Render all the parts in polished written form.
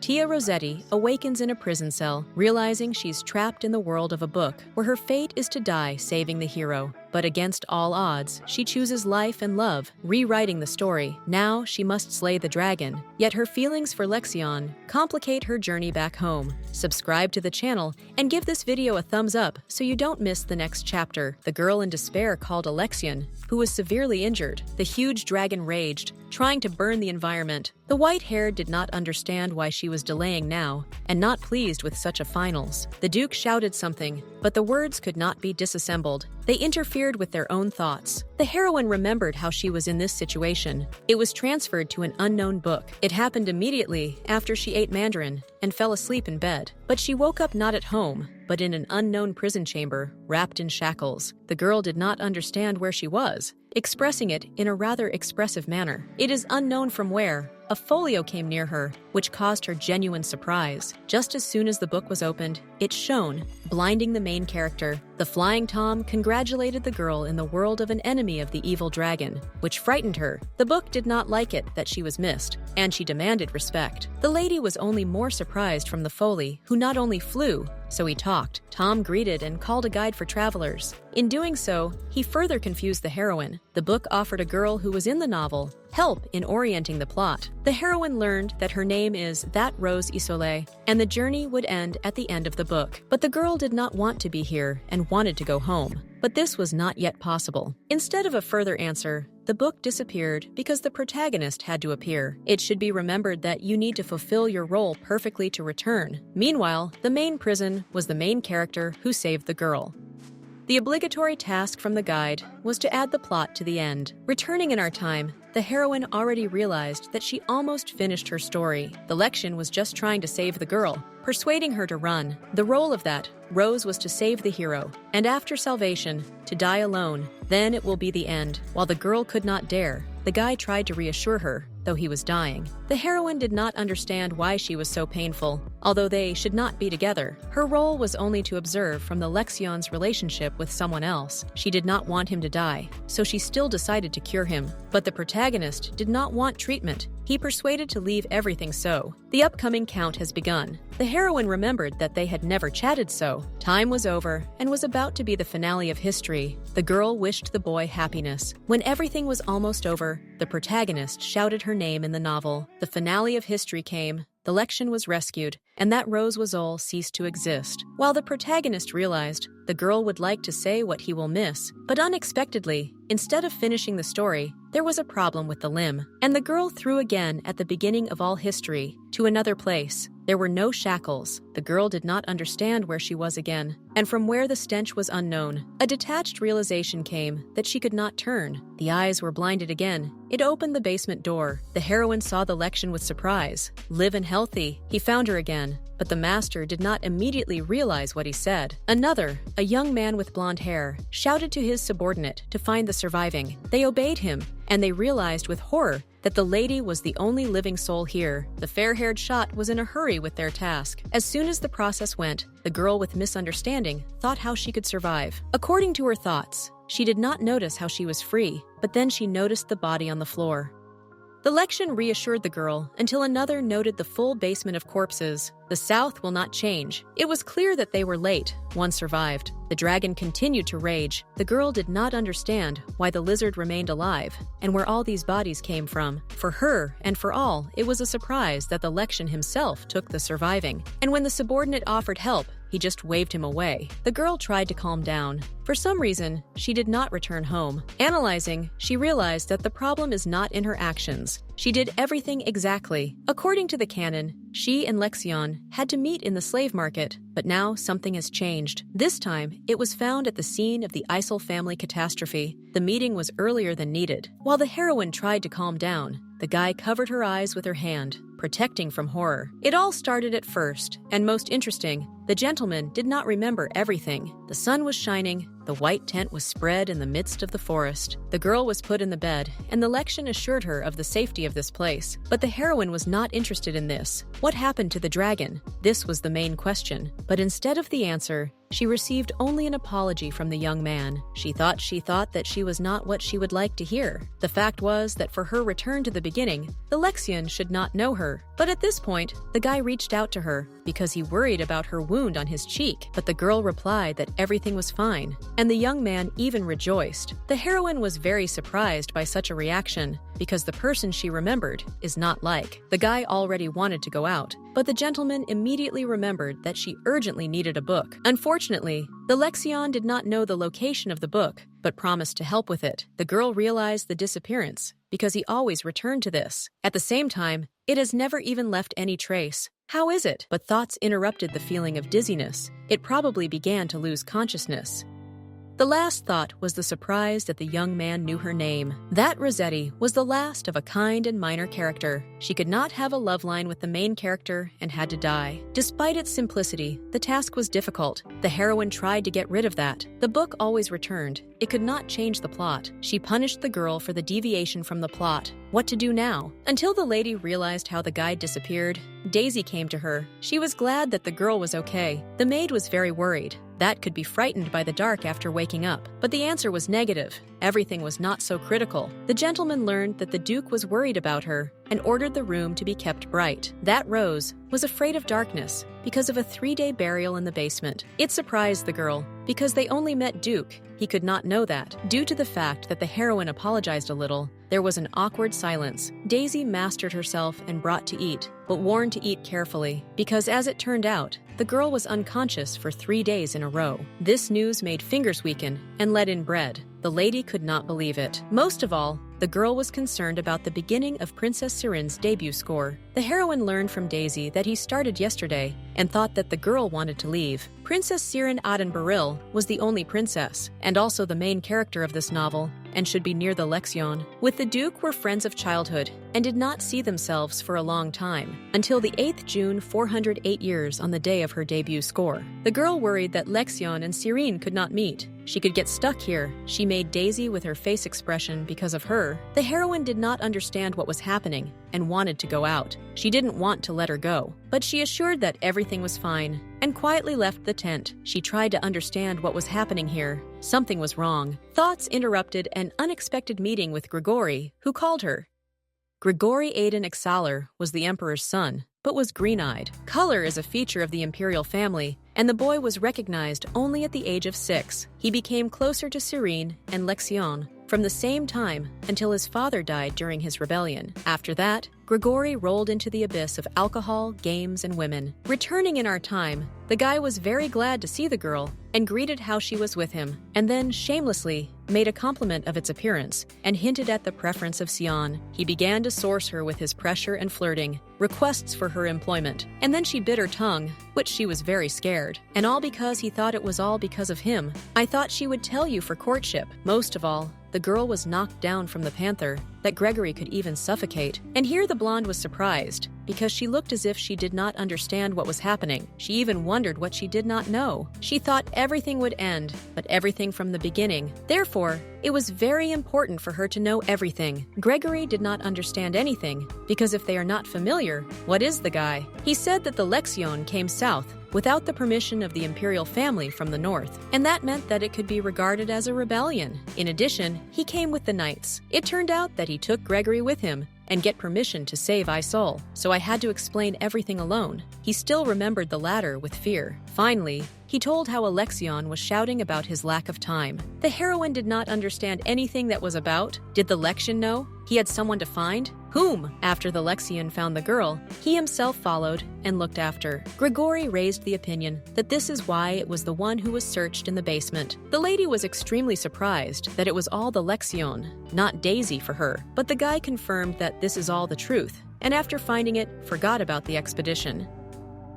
Tia Rossetti awakens in a prison cell, realizing she's trapped in the world of a book where her fate is to die saving the hero. But against all odds, she chooses life and love, rewriting the story. Now she must slay the dragon. Yet her feelings for Lexion complicate her journey back home. Subscribe to the channel and give this video a thumbs up so you don't miss the next chapter. The girl in despair called Lexion, who was severely injured. The huge dragon raged, trying to burn the environment. The white-haired did not understand why she was delaying now, and not pleased with such a finals. The Duke shouted something, but the words could not be disassembled. They interfered with their own thoughts. The heroine remembered how she was in this situation. It was transferred to an unknown book. It happened immediately after she ate mandarin and fell asleep in bed. But she woke up not at home, but in an unknown prison chamber, wrapped in shackles. The girl did not understand where she was, expressing it in a rather expressive manner. It is unknown from where. A folio came near her, which caused her genuine surprise. Just as soon as the book was opened, it shone, blinding the main character. The Flying Tom congratulated the girl in the world of an enemy of the evil dragon, which frightened her. The book did not like it that she was missed, and she demanded respect. The lady was only more surprised from the Foley, who not only flew, so he talked. Tom greeted and called a guide for travelers. In doing so, he further confused the heroine. The book offered a girl who was in the novel help in orienting the plot. The heroine learned that her name is That Rose Isole, and the journey would end at the end of the book. But the girl did not want to be here and wanted to go home. But this was not yet possible. Instead of a further answer, the book disappeared because the protagonist had to appear. It should be remembered that you need to fulfill your role perfectly to return. Meanwhile, the main prison was the main character who saved the girl. The obligatory task from the guide was to add the plot to the end. Returning in our time, the heroine already realized that she almost finished her story. The Lexion was just trying to save the girl, persuading her to run. The role of that Rose was to save the hero, and after salvation, to die alone. Then it will be the end. While the girl could not dare, the guy tried to reassure her, though he was dying. The heroine did not understand why she was so painful. Although they should not be together, her role was only to observe from the Lexion's relationship with someone else. She did not want him to die, so she still decided to cure him. But the protagonist did not want treatment. He persuaded to leave everything so. The upcoming count has begun. The heroine remembered that they had never chatted so. Time was over and was about to be the finale of history. The girl wished the boy happiness. When everything was almost over, the protagonist shouted her name in the novel. The finale of history came. The Lexion was rescued, and that Rose was all ceased to exist. While the protagonist realized the girl would like to say what he will miss, but unexpectedly, instead of finishing the story, there was a problem with the limb, and the girl threw again at the beginning of all history, to another place. There were no shackles. The girl did not understand where she was again, and from where the stench was unknown. A detached realization came that she could not turn. The eyes were blinded again. It opened the basement door. The heroine saw the Lexion with surprise. Live and healthy. He found her again. But the master did not immediately realize what he said. Another, a young man with blonde hair, shouted to his subordinate to find the surviving. They obeyed him, and they realized with horror that the lady was the only living soul here. The fair-haired shot was in a hurry with their task. As soon as the process went, the girl with misunderstanding thought how she could survive. According to her thoughts, she did not notice how she was free, but then she noticed the body on the floor. The Lexion reassured the girl until another noted the full basement of corpses. The South will not change. It was clear that they were late. One survived. The dragon continued to rage. The girl did not understand why the lizard remained alive and where all these bodies came from. For her and for all, it was a surprise that the Lexion himself took the surviving. And when the subordinate offered help, he just waved him away. The girl tried to calm down. For some reason, she did not return home. Analyzing, she realized that the problem is not in her actions. She did everything exactly. According to the canon, she and Lexion had to meet in the slave market, but now something has changed. This time, it was found at the scene of the Isol family catastrophe. The meeting was earlier than needed. While the heroine tried to calm down, the guy covered her eyes with her hand, protecting from horror. It all started at first, and most interesting, the gentleman did not remember everything. The sun was shining, the white tent was spread in the midst of the forest. The girl was put in the bed, and the Lexion assured her of the safety of this place. But the heroine was not interested in this. What happened to the dragon? This was the main question. But instead of the answer, she received only an apology from the young man. She thought that she was not what she would like to hear. The fact was that for her return to the beginning, the Lexion should not know her. But at this point, the guy reached out to her because he worried about her wound on his cheek. But the girl replied that everything was fine, and the young man even rejoiced. The heroine was very surprised by such a reaction because the person she remembered is not like. The guy already wanted to go out, but the gentleman immediately remembered that she urgently needed a book. Unfortunately, the Lexion did not know the location of the book, but promised to help with it. The girl realized the disappearance because he always returned to this. At the same time, it has never even left any trace. How is it? But thoughts interrupted the feeling of dizziness. It probably began to lose consciousness. The last thought was the surprise that the young man knew her name. That Rossetti was the last of a kind and minor character. She could not have a love line with the main character and had to die. Despite its simplicity, the task was difficult. The heroine tried to get rid of that. The book always returned. It could not change the plot. She punished the girl for the deviation from the plot. What to do now? Until the lady realized how the guide disappeared, Daisy came to her. She was glad that the girl was okay. The maid was very worried. That could be frightened by the dark after waking up. But the answer was negative. Everything was not so critical. The gentleman learned that the Duke was worried about her and ordered the room to be kept bright. That Rose was afraid of darkness because of a 3-day burial in the basement. It surprised the girl because they only met Duke. He could not know that. Due to the fact that the heroine apologized a little, there was an awkward silence. Daisy mastered herself and brought to eat, but warned to eat carefully, because as it turned out, the girl was unconscious for 3 days in a row. This news made fingers weaken and let in bread. The lady could not believe it. Most of all, the girl was concerned about the beginning of Princess Siren's debut score. The heroine learned from Daisy that he started yesterday and thought that the girl wanted to leave. Princess Siren Aden Baril was the only princess, and also the main character of this novel, and should be near the Lexion. With the Duke were friends of childhood and did not see themselves for a long time, until the 8th June 408 years on the day of her debut score. The girl worried that Lexion and Sirene could not meet. She could get stuck here. She made Daisy with her face expression because of her. The heroine did not understand what was happening and wanted to go out. She didn't want to let her go, but she assured that everything was fine and quietly left the tent. She tried to understand what was happening here. Something was wrong. Thoughts interrupted an unexpected meeting with Gregory, who called her. Gregory Aden Exaler was the emperor's son, but was green-eyed. Color is a feature of the imperial family, and the boy was recognized only at the age of 6. He became closer to Sirene and Lexion from the same time until his father died during his rebellion. After that, Gregory rolled into the abyss of alcohol, games, and women. Returning in our time, the guy was very glad to see the girl and greeted how she was with him, and then shamelessly made a compliment of its appearance and hinted at the preference of Sion. He began to source her with his pressure and flirting, requests for her employment, and then she bit her tongue, which she was very scared. And all because he thought it was all because of him. I thought she would tell you for courtship. Most of all, the girl was knocked down from the panther, that Gregory could even suffocate. And here the blonde was surprised, because she looked as if she did not understand what was happening. She even wondered what she did not know. She thought everything would end, but everything from the beginning. Therefore, it was very important for her to know everything. Gregory did not understand anything, because if they are not familiar, what is the guy? He said that the Lexion came south, without the permission of the imperial family from the north, and that meant that it could be regarded as a rebellion. In addition, he came with the knights. It turned out that he took Gregory with him and get permission to save Isol, so I had to explain everything alone. He still remembered the latter with fear. Finally, he told how Lexion was shouting about his lack of time. The heroine did not understand anything that was about. Did the Lexion know? He had someone to find? Whom? After the Lexion found the girl, he himself followed and looked after. Gregory raised the opinion that this is why it was the one who was searched in the basement. The lady was extremely surprised that it was all the Lexion, not Daisy for her, but the guy confirmed that this is all the truth, and after finding it, forgot about the expedition.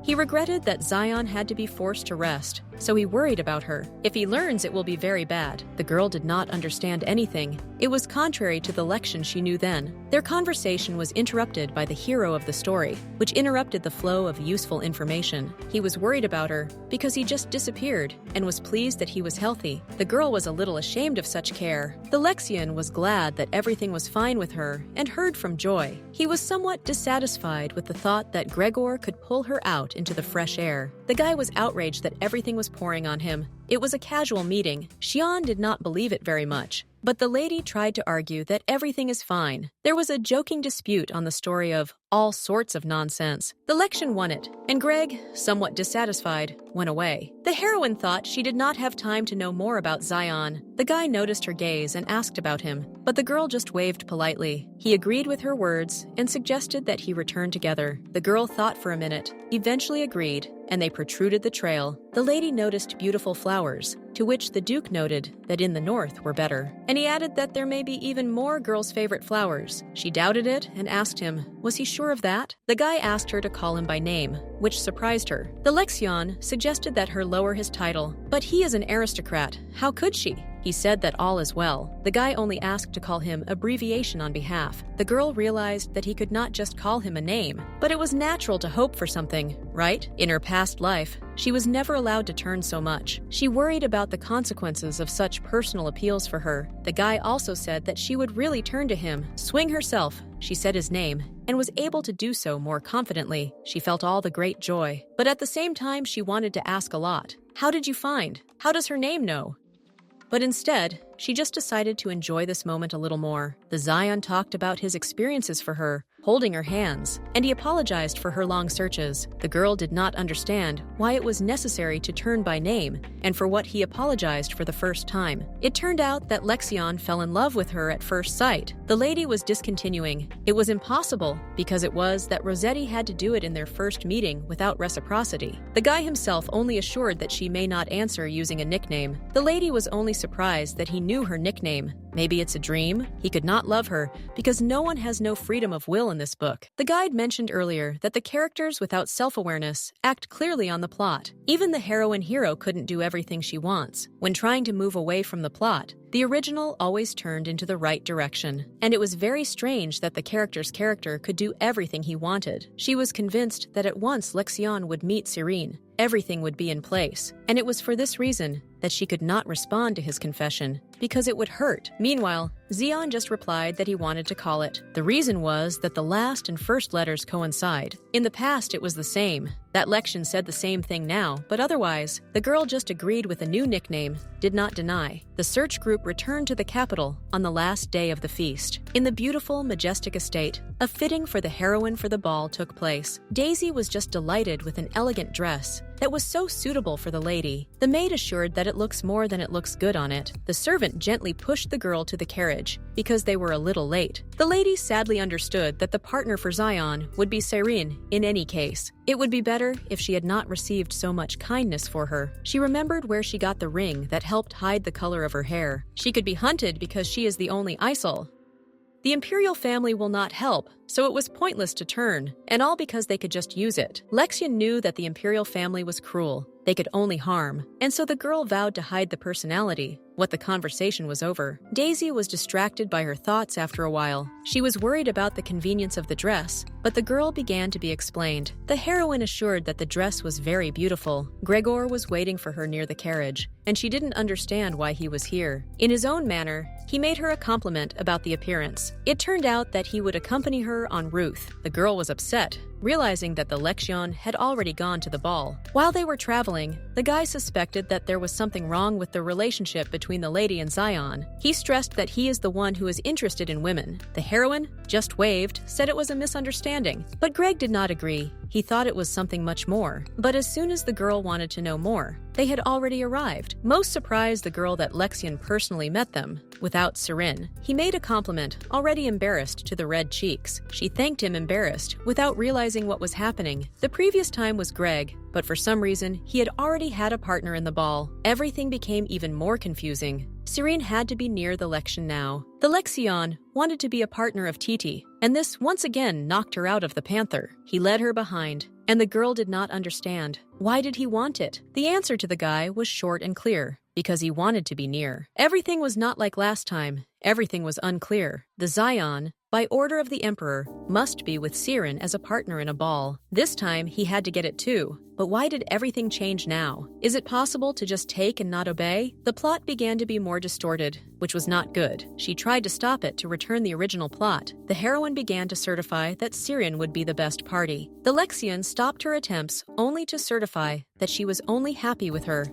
He regretted that Zion had to be forced to rest, so he worried about her. If he learns, it will be very bad. The girl did not understand anything. It was contrary to the Lexion she knew then. Their conversation was interrupted by the hero of the story, which interrupted the flow of useful information. He was worried about her because he just disappeared and was pleased that he was healthy. The girl was a little ashamed of such care. The Lexion was glad that everything was fine with her and heard from Joy. He was somewhat dissatisfied with the thought that Gregor could pull her out into the fresh air. The guy was outraged that everything was pouring on him. It was a casual meeting. Xian did not believe it very much, but the lady tried to argue that everything is fine. There was a joking dispute on the story of all sorts of nonsense. The Lexion won it, and Greg, somewhat dissatisfied, went away. The heroine thought she did not have time to know more about Zion. The guy noticed her gaze and asked about him, but the girl just waved politely. He agreed with her words and suggested that he return together. The girl thought for a minute, eventually agreed, and they protruded the trail. The lady noticed beautiful flowers, to which the Duke noted that in the north were better. And he added that there may be even more girls' favorite flowers. She doubted it and asked him, was he sure of that? The guy asked her to call him by name, which surprised her. The Lexion suggested that her lower his title, but he is an aristocrat. How could she? He said that all is well. The guy only asked to call him abbreviation on behalf. The girl realized that he could not just call him a name, but it was natural to hope for something, right? In her past life, she was never allowed to turn so much. She worried about the consequences of such personal appeals for her. The guy also said that she would really turn to him, swing herself. She said his name, and was able to do so more confidently. She felt all the great joy, but at the same time she wanted to ask a lot. How did you find? How does her name know? But instead, she just decided to enjoy this moment a little more. The Zion talked about his experiences for her, holding her hands, and he apologized for her long searches. The girl did not understand why it was necessary to turn by name and for what he apologized for the first time. It turned out that Lexion fell in love with her at first sight. The lady was discontinuing. It was impossible because it was that Rossetti had to do it in their first meeting without reciprocity. The guy himself only assured that she may not answer using a nickname. The lady was only surprised that he knew her nickname. Maybe it's a dream? He could not love her because no one has no freedom of will in this book. The guide mentioned earlier that the characters without self-awareness act clearly on the plot. Even the heroine hero couldn't do everything she wants. When trying to move away from the plot, the original always turned into the right direction, and it was very strange that the character's character could do everything he wanted. She was convinced that at once Lexion would meet Cyrene. Everything would be in place, and it was for this reason that she could not respond to his confession, because it would hurt. Meanwhile, Zion just replied that he wanted to call it. The reason was that the last and first letters coincide. In the past, it was the same. That Lexion said the same thing now, but otherwise, the girl just agreed with a new nickname, did not deny. The search group returned to the capital on the last day of the feast. In the beautiful, majestic estate, a fitting for the heroine for the ball took place. Daisy was just delighted with an elegant dress that was so suitable for the lady. The maid assured that it looks more than it looks good on it. The servant gently pushed the girl to the carriage because they were a little late. The lady sadly understood that the partner for Zion would be Cyrene in any case. It would be better if she had not received so much kindness for her. She remembered where she got the ring that helped hide the color of her hair. She could be hunted because she is the only Isol. The imperial family will not help, so it was pointless to turn, and all because they could just use it. Lexion knew that the imperial family was cruel. They could only harm, and so the girl vowed to hide the personality. What the conversation was over, Daisy was distracted by her thoughts after a while. She was worried about the convenience of the dress, but the girl began to be explained. The heroine assured that the dress was very beautiful. Gregor was waiting for her near the carriage, and she didn't understand why he was here. In his own manner, he made her a compliment about the appearance. It turned out that he would accompany her en route. The girl was upset, realizing that the Lexion had already gone to the ball. While they were traveling, the guy suspected that there was something wrong with the relationship between the lady and Zion. He stressed that he is the one who is interested in women. The heroine just waved, said it was a misunderstanding. But Greg did not agree. He thought it was something much more. But as soon as the girl wanted to know more, they had already arrived. Most surprised the girl that Lexion personally met them, without Cyrene. He made a compliment, already embarrassed, to the red cheeks. She thanked him embarrassed, without realizing what was happening. The previous time was Greg, but for some reason, he had already had a partner in the ball. Everything became even more confusing. Cyrene had to be near the Lexion now. The Lexion wanted to be a partner of Titi, and this once again knocked her out of the panther. He led her behind, and the girl did not understand. Why did he want it? The answer to the guy was short and clear. Because he wanted to be near. Everything was not like last time. Everything was unclear. The Zion by order of the emperor, must be with Siren as a partner in a ball. This time, he had to get it too. But why did everything change now? Is it possible to just take and not obey? The plot began to be more distorted, which was not good. She tried to stop it to return the original plot. The heroine began to certify that Siren would be the best party. The Lexion stopped her attempts only to certify that she was only happy with her.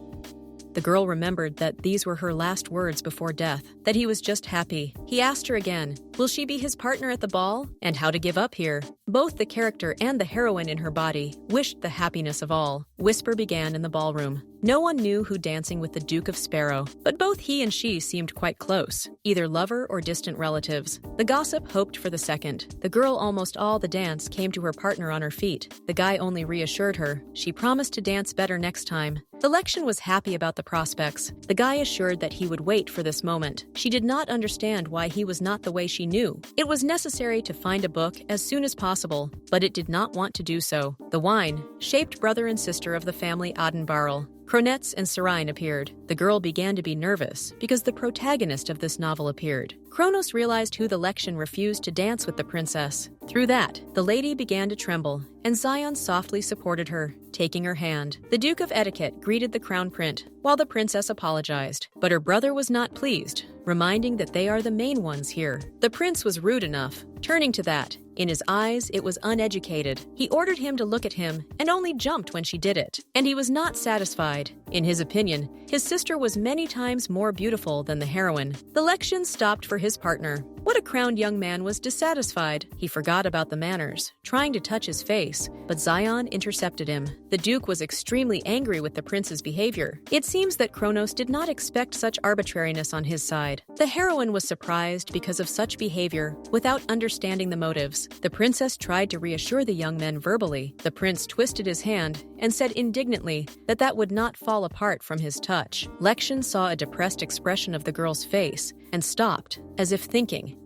The girl remembered that these were her last words before death, that he was just happy. He asked her again, will she be his partner at the ball? And how to give up here? Both the character and the heroine in her body wished the happiness of all. Whisper began in the ballroom. No one knew who dancing with the Duke of Sparrow, but both he and she seemed quite close, either lover or distant relatives. The gossip hoped for the second. The girl almost all the dance came to her partner on her feet. The guy only reassured her. She promised to dance better next time. The Lexion was happy about the prospects. The guy assured that he would wait for this moment. She did not understand why he was not the way she knew. It was necessary to find a book as soon as possible, but it did not want to do so. The wine, shaped brother and sister of the family Adenbarrel, Cronets and Serine appeared. The girl began to be nervous because the protagonist of this novel appeared. Kronos realized who the Lexion refused to dance with the princess. Through that, the lady began to tremble, and Zion softly supported her, taking her hand. The Duke of Etiquette greeted the crown prince, while the princess apologized. But her brother was not pleased, reminding that they are the main ones here. The prince was rude enough, turning to that. In his eyes, it was uneducated. He ordered him to look at him and only jumped when she did it. And he was not satisfied. In his opinion, his sister was many times more beautiful than the heroine. The Lexion stopped for his partner. What a crowned young man was dissatisfied. He forgot about the manners, trying to touch his face, but Zion intercepted him. The Duke was extremely angry with the prince's behavior. It seems that Kronos did not expect such arbitrariness on his side. The heroine was surprised because of such behavior, without understanding the motives. The princess tried to reassure the young men verbally. The prince twisted his hand and said indignantly that that would not fall apart from his touch. Lexion saw a depressed expression of the girl's face and stopped, as if thinking.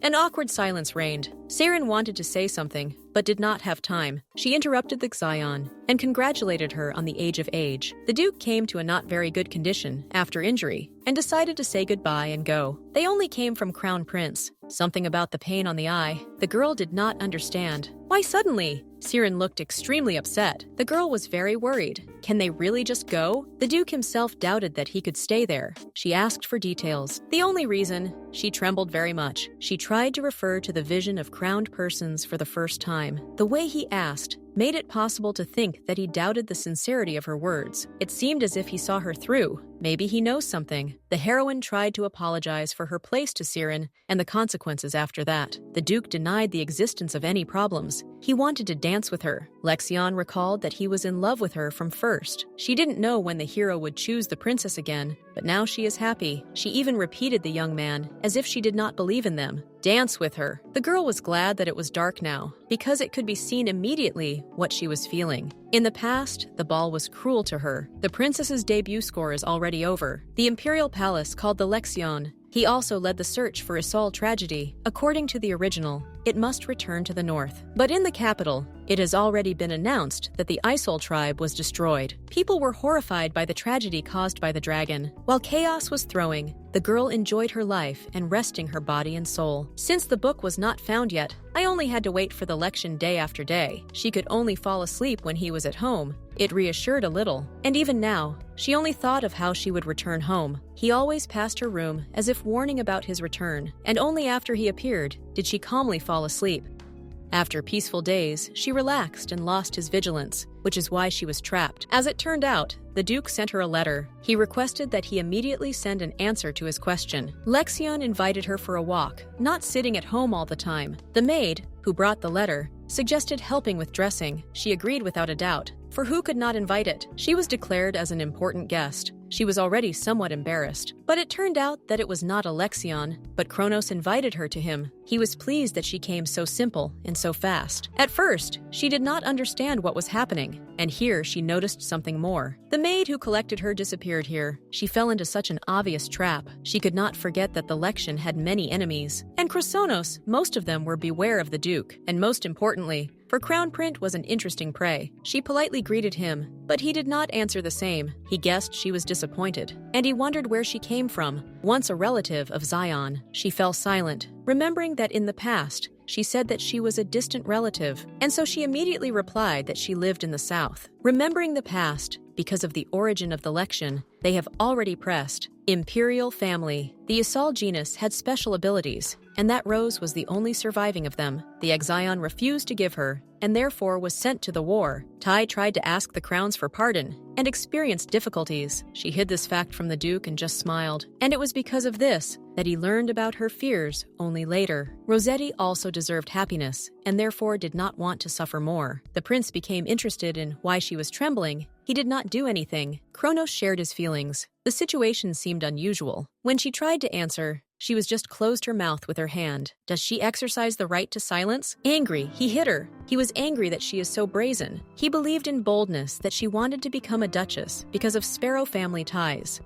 An awkward silence reigned. Siren wanted to say something, but did not have time. She interrupted the Xion and congratulated her on the age of age. The Duke came to a not very good condition after injury and decided to say goodbye and go. They only came from Crown Prince. Something about the pain on the eye. The girl did not understand. Why suddenly? Siren looked extremely upset. The girl was very worried. Can they really just go? The Duke himself doubted that he could stay there. She asked for details. The only reason, she trembled very much. She tried to refer to the vision of crowned persons for the first time. The way he asked made it possible to think that he doubted the sincerity of her words. It seemed as if he saw her through. Maybe he knows something. The heroine tried to apologize for her place to Siren and the consequences after that. The Duke denied the existence of any problems. He wanted to dance with her. Lexion recalled that he was in love with her from first. She didn't know when the hero would choose the princess again, but now she is happy. She even repeated the young man, as if she did not believe in them. Dance with her. The girl was glad that it was dark now, because it could be seen immediately what she was feeling. In the past, the ball was cruel to her. The princess's debut score is already over. The imperial palace called the Lexion. He also led the search for Isol tragedy. According to the original, it must return to the north. But in the capital, it has already been announced that the Isol tribe was destroyed. People were horrified by the tragedy caused by the dragon. While chaos was throwing, the girl enjoyed her life and resting her body and soul. Since the book was not found yet, I only had to wait for the Lexion day after day. She could only fall asleep when he was at home. It reassured a little. And even now, she only thought of how she would return home. He always passed her room as if warning about his return, and only after he appeared did she calmly fall asleep. After peaceful days, she relaxed and lost his vigilance, which is why she was trapped. As it turned out, the Duke sent her a letter. He requested that he immediately send an answer to his question. Lexion invited her for a walk, not sitting at home all the time. The maid, who brought the letter, suggested helping with dressing. She agreed without a doubt, for who could not invite it? She was declared as an important guest. She was already somewhat embarrassed, but it turned out that it was not a Lexion, but Kronos invited her to him. He was pleased that she came so simple and so fast. At first, she did not understand what was happening, and here she noticed something more. The maid who collected her disappeared here. She fell into such an obvious trap. She could not forget that the Lexion had many enemies, and Chrysonos, most of them were beware of the Duke, and most importantly, for Crown Prince was an interesting prey. She politely greeted him, but he did not answer the same. He guessed she was disappointed, and he wondered where she came from. Once a relative of Zion, she fell silent, remembering that in the past, she said that she was a distant relative, and so she immediately replied that she lived in the south. Remembering the past, because of the origin of the Lexion, they have already pressed. Imperial family. The Isol genus had special abilities, and that rose was the only surviving of them. The Exion refused to give her, and therefore was sent to the war. Tai tried to ask the crowns for pardon, and experienced difficulties. She hid this fact from the Duke and just smiled, and it was because of this that he learned about her fears only later. Rossetti also deserved happiness, and therefore did not want to suffer more. The prince became interested in why she was trembling. He did not do anything. Kronos shared his feelings. The situation seemed unusual. When she tried to answer, she was just closed her mouth with her hand. Does she exercise the right to silence? Angry, he hit her. He was angry that she is so brazen. He believed in boldness that she wanted to become a duchess because of Sparrow family ties.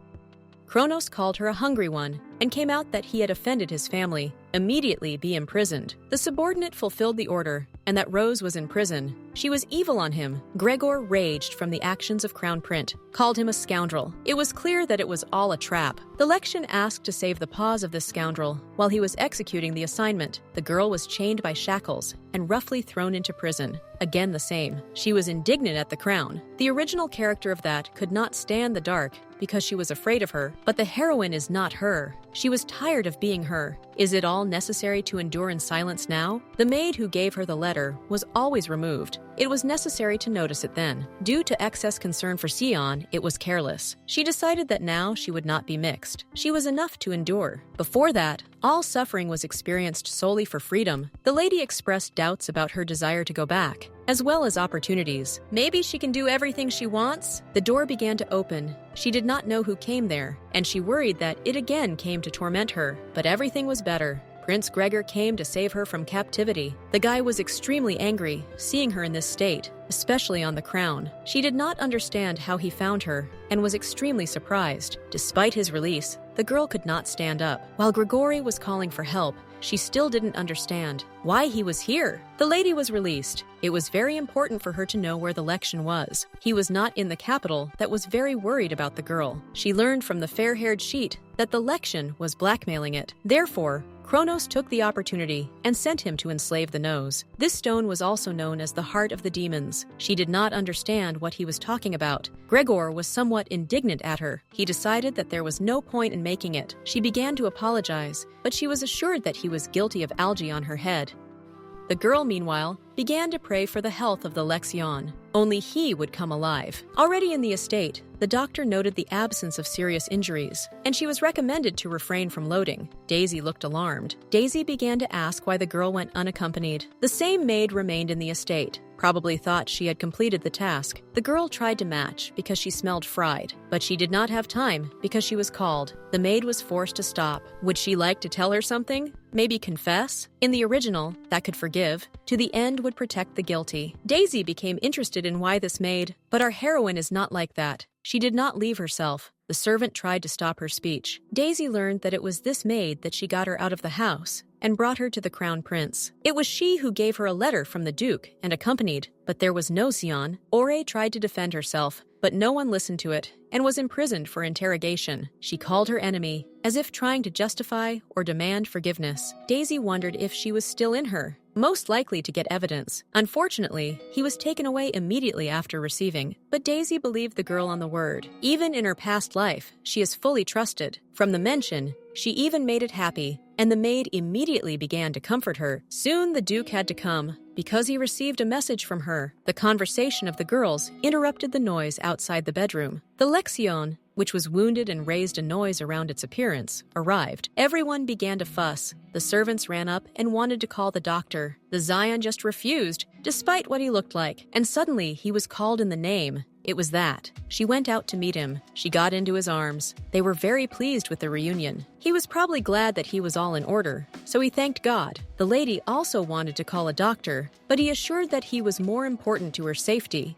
Kronos called her a hungry one and came out that he had offended his family. Immediately be imprisoned. The subordinate fulfilled the order, and that Rose was in prison. She was evil on him. Gregor raged from the actions of Crown Prince, called him a scoundrel. It was clear that it was all a trap. The Lexion asked to save the paws of this scoundrel. While he was executing the assignment, the girl was chained by shackles and roughly thrown into prison. Again the same. She was indignant at the crown. The original character of that could not stand the dark because she was afraid of her, but the heroine is not her. She was tired of being her. Is it all necessary to endure in silence now? The maid who gave her the letter was always removed. It was necessary to notice it then. Due to excess concern for Sion, it was careless. She decided that now she would not be mixed. She was enough to endure. Before that, all suffering was experienced solely for freedom. The lady expressed doubts about her desire to go back, as well as opportunities. Maybe she can do everything she wants? The door began to open. She did not know who came there, and she worried that it again came to torment her. But everything was better. Prince Gregory came to save her from captivity. The guy was extremely angry, seeing her in this state, especially on the crown. She did not understand how he found her, and was extremely surprised. Despite his release, the girl could not stand up. While Gregory was calling for help, she still didn't understand why he was here. The lady was released. It was very important for her to know where the Lexion was. He was not in the capital that was very worried about the girl. She learned from the fair-haired sheet that the Lexion was blackmailing it. Therefore, Kronos took the opportunity and sent him to enslave the nose. This stone was also known as the heart of the demons. She did not understand what he was talking about. Gregor was somewhat indignant at her. He decided that there was no point in making it. She began to apologize, but she was assured that he was guilty of algae on her head. The girl, meanwhile, began to pray for the health of the Lexion. Only he would come alive. Already in the estate, the doctor noted the absence of serious injuries, and she was recommended to refrain from loading. Daisy looked alarmed. Daisy began to ask why the girl went unaccompanied. The same maid remained in the estate, probably thought she had completed the task. The girl tried to match because she smelled fried, but she did not have time because she was called. The maid was forced to stop. Would she like to tell her something? Maybe confess? In the original, that could forgive. To the end would protect the guilty. Daisy became interested in why this maid, but our heroine is not like that. She did not leave herself. The servant tried to stop her speech. Daisy learned that it was this maid that she got her out of the house and brought her to the Crown Prince. It was she who gave her a letter from the Duke and accompanied, but there was no Sion. Awry tried to defend herself, but no one listened to it and was imprisoned for interrogation. She called her enemy, as if trying to justify or demand forgiveness. Daisy wondered if she was still in her, most likely to get evidence. Unfortunately, he was taken away immediately after receiving, but Daisy believed the girl on the word. Even in her past life, she is fully trusted. From the mention, she even made it happy, and the maid immediately began to comfort her. Soon the Duke had to come, because he received a message from her. The conversation of the girls interrupted the noise outside the bedroom. The Lexion, which was wounded and raised a noise around its appearance, arrived. Everyone began to fuss. The servants ran up and wanted to call the doctor. The Zion just refused, despite what he looked like, and suddenly he was called in the name. It was that. She went out to meet him. She got into his arms. They were very pleased with the reunion. He was probably glad that he was all in order, so he thanked God. The lady also wanted to call a doctor, but he assured that he was more important to her safety.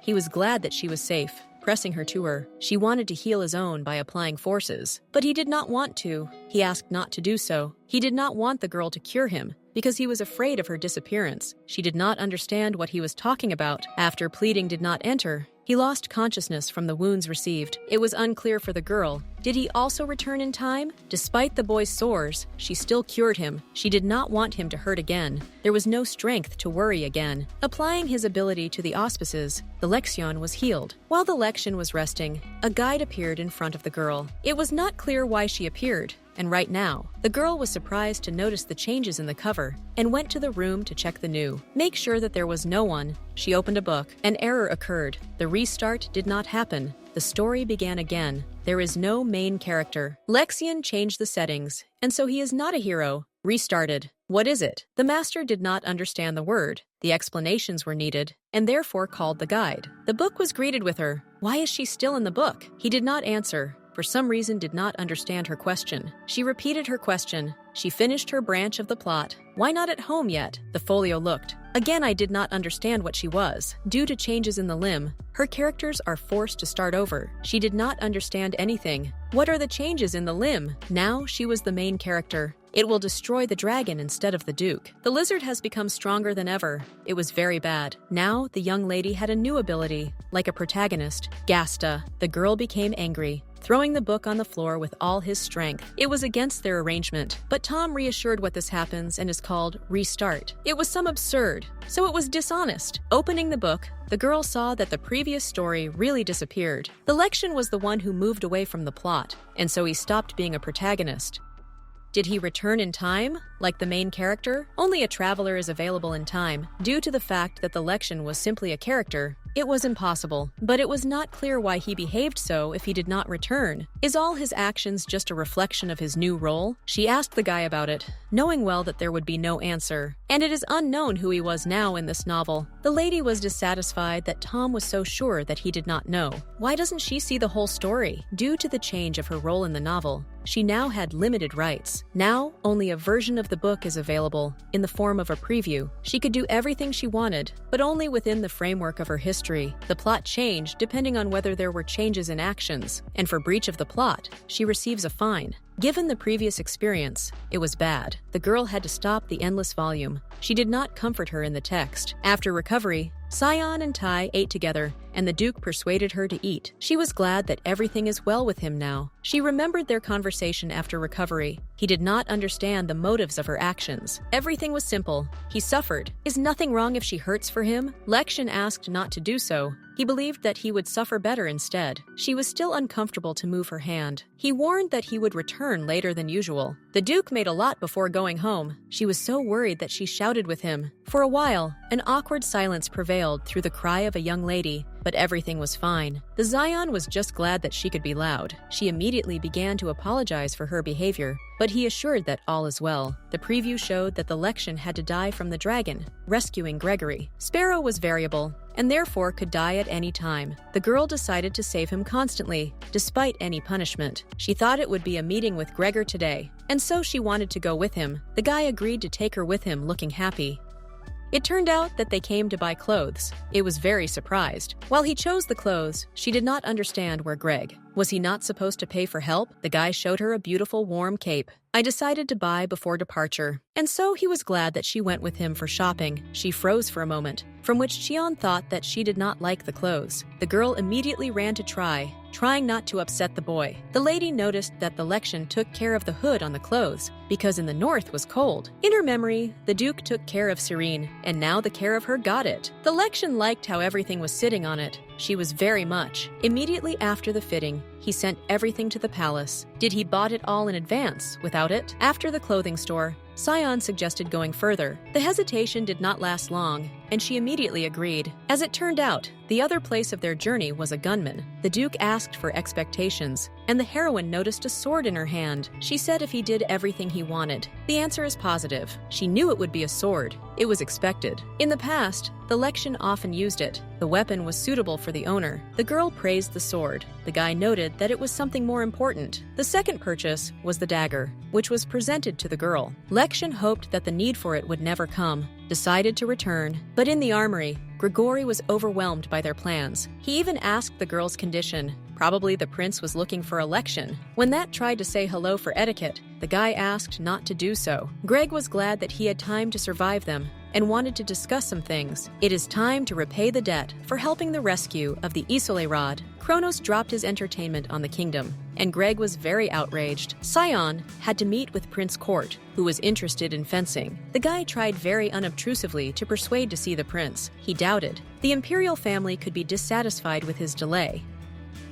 He was glad that she was safe, pressing her to her. She wanted to heal his own by applying forces, but he did not want to. He asked not to do so. He did not want the girl to cure him, because he was afraid of her disappearance. She did not understand what he was talking about. After pleading did not enter, he lost consciousness from the wounds received. It was unclear for the girl. Did he also return in time? Despite the boy's sores, she still cured him. She did not want him to hurt again. There was no strength to worry again. Applying his ability to the auspices, the Lexion was healed. While the Lexion was resting, a guide appeared in front of the girl. It was not clear why she appeared, and right now, the girl was surprised to notice the changes in the cover and went to the room to check the new. Make sure that there was no one. She opened a book. An error occurred. The restart did not happen. The story began again. There is no main character. Lexion changed the settings, and so he is not a hero. Restarted. What is it? The master did not understand the word. The explanations were needed, and therefore called the guide. The book was greeted with her. Why is she still in the book? He did not answer. For some reason did not understand her question. She repeated her question. She finished her branch of the plot. Why not at home yet? The folio looked. Again, I did not understand what she was. Due to changes in the limb, her characters are forced to start over. She did not understand anything. What are the changes in the limb? Now she was the main character. It will destroy the dragon instead of the Duke. The lizard has become stronger than ever. It was very bad. Now the young lady had a new ability, like a protagonist. Gasta. The girl became angry, throwing the book on the floor with all his strength. It was against their arrangement, but Tom reassured what this happens and is called restart. It was some absurd, so it was dishonest. Opening the book, the girl saw that the previous story really disappeared. The Lexion was the one who moved away from the plot, and so he stopped being a protagonist. Did he return in time, like the main character? Only a traveler is available in time. Due to the fact that the Lexion was simply a character, it was impossible, but it was not clear why he behaved so if he did not return. Is all his actions just a reflection of his new role? She asked the guy about it, knowing well that there would be no answer. And it is unknown who he was now in this novel. The lady was dissatisfied that Tom was so sure that he did not know. Why doesn't she see the whole story? Due to the change of her role in the novel, she now had limited rights. Now, only a version of the book is available, in the form of a preview. She could do everything she wanted, but only within the framework of her history. The plot changed depending on whether there were changes in actions, and for breach of the plot, she receives a fine. Given the previous experience, it was bad. The girl had to stop the endless volume. She did not comfort her in the text. After recovery, Sion and Tai ate together, and the Duke persuaded her to eat. She was glad that everything is well with him now. She remembered their conversation after recovery. He did not understand the motives of her actions. Everything was simple. He suffered. Is nothing wrong if she hurts for him? Lexion asked not to do so. He believed that he would suffer better instead. She was still uncomfortable to move her hand. He warned that he would return later than usual. The Duke made a lot before going home. She was so worried that she shouted with him. For a while, an awkward silence prevailed through the cry of a young lady, but everything was fine. The Zion was just glad that she could be loud. She immediately began to apologize for her behavior, but he assured that all is well. The preview showed that the Lexion had to die from the dragon, rescuing Gregory. Sparrow was variable, and therefore could die at any time. The girl decided to save him constantly, despite any punishment. She thought it would be a meeting with Gregor today, and so she wanted to go with him. The guy agreed to take her with him, looking happy. It turned out that they came to buy clothes. It was very surprised. While he chose the clothes, she did not understand where Greg. Was he not supposed to pay for help? The guy showed her a beautiful warm cape. I decided to buy before departure, and so he was glad that she went with him for shopping. She froze for a moment, from which Cheon thought that she did not like the clothes. The girl immediately ran to trying not to upset the boy. The lady noticed that the Lexion took care of the hood on the clothes, because in the north was cold. In her memory, the Duke took care of Serene, and now the care of her got it. The Lexion liked how everything was sitting on it. She was very much. Immediately after the fitting, he sent everything to the palace. Did he bought it all in advance, without it? After the clothing store, Sion suggested going further. The hesitation did not last long, and she immediately agreed. As it turned out, the other place of their journey was a gunman. The Duke asked for expectations, and the heroine noticed a sword in her hand. She said if he did everything he wanted. The answer is positive. She knew it would be a sword. It was expected. In the past, the Lexion often used it. The weapon was suitable for the owner. The girl praised the sword. The guy noted that it was something more important. The second purchase was the dagger, which was presented to the girl. Lexion hoped that the need for it would never come, decided to return, but in the armory, Gregory was overwhelmed by their plans. He even asked the girl's condition. Probably the prince was looking for a Lexion. When that tried to say hello for etiquette, the guy asked not to do so. Greg was glad that he had time to survive them and wanted to discuss some things. It is time to repay the debt for helping the rescue of the Isol rod. Kronos dropped his entertainment on the kingdom, and Greg was very outraged. Sion had to meet with Prince Court, who was interested in fencing. The guy tried very unobtrusively to persuade to see the prince. He doubted. The imperial family could be dissatisfied with his delay.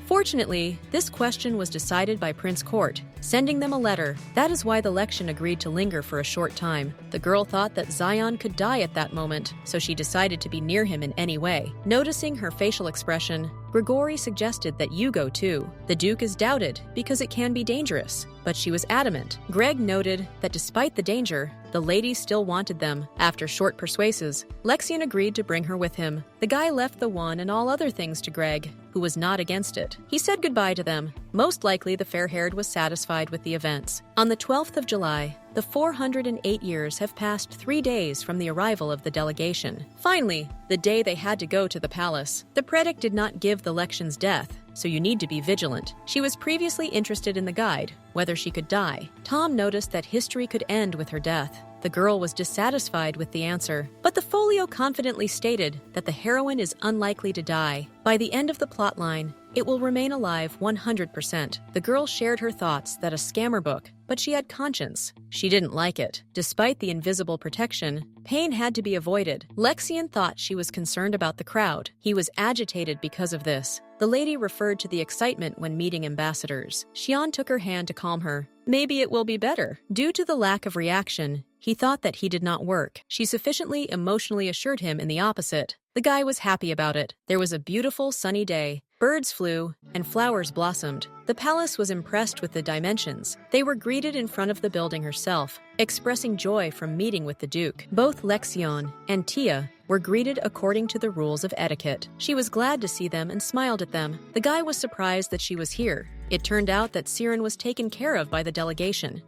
Fortunately, this question was decided by Prince Court, sending them a letter. That is why the Lexion agreed to linger for a short time. The girl thought that Sion could die at that moment, so she decided to be near him in any way. Noticing her facial expression, Gregory suggested that you go too. The Duke is doubted because it can be dangerous, but she was adamant. Greg noted that despite the danger, the lady still wanted them. After short persuases, Lexion agreed to bring her with him. The guy left the wand and all other things to Greg, who was not against it. He said goodbye to them. Most likely the fair-haired was satisfied with the events. On the 12th of July, the 408 years have passed 3 days from the arrival of the delegation. Finally, the day they had to go to the palace. The predict did not give the Lection's death, so you need to be vigilant. She was previously interested in the guide, whether she could die. Tom noticed that history could end with her death. The girl was dissatisfied with the answer, but the folio confidently stated that the heroine is unlikely to die. By the end of the plotline, it will remain alive 100%. The girl shared her thoughts that a scammer book, but she had conscience. She didn't like it. Despite the invisible protection, pain had to be avoided. Lexion thought she was concerned about the crowd. He was agitated because of this. The lady referred to the excitement when meeting ambassadors. Xian took her hand to calm her. Maybe it will be better. Due to the lack of reaction, he thought that he did not work. She sufficiently emotionally assured him in the opposite. The guy was happy about it. There was a beautiful sunny day. Birds flew, and flowers blossomed. The palace was impressed with the dimensions. They were greeted in front of the building herself, expressing joy from meeting with the Duke. Both Lexion and Tia were greeted according to the rules of etiquette. She was glad to see them and smiled at them. The guy was surprised that she was here. It turned out that Siren was taken care of by the delegation.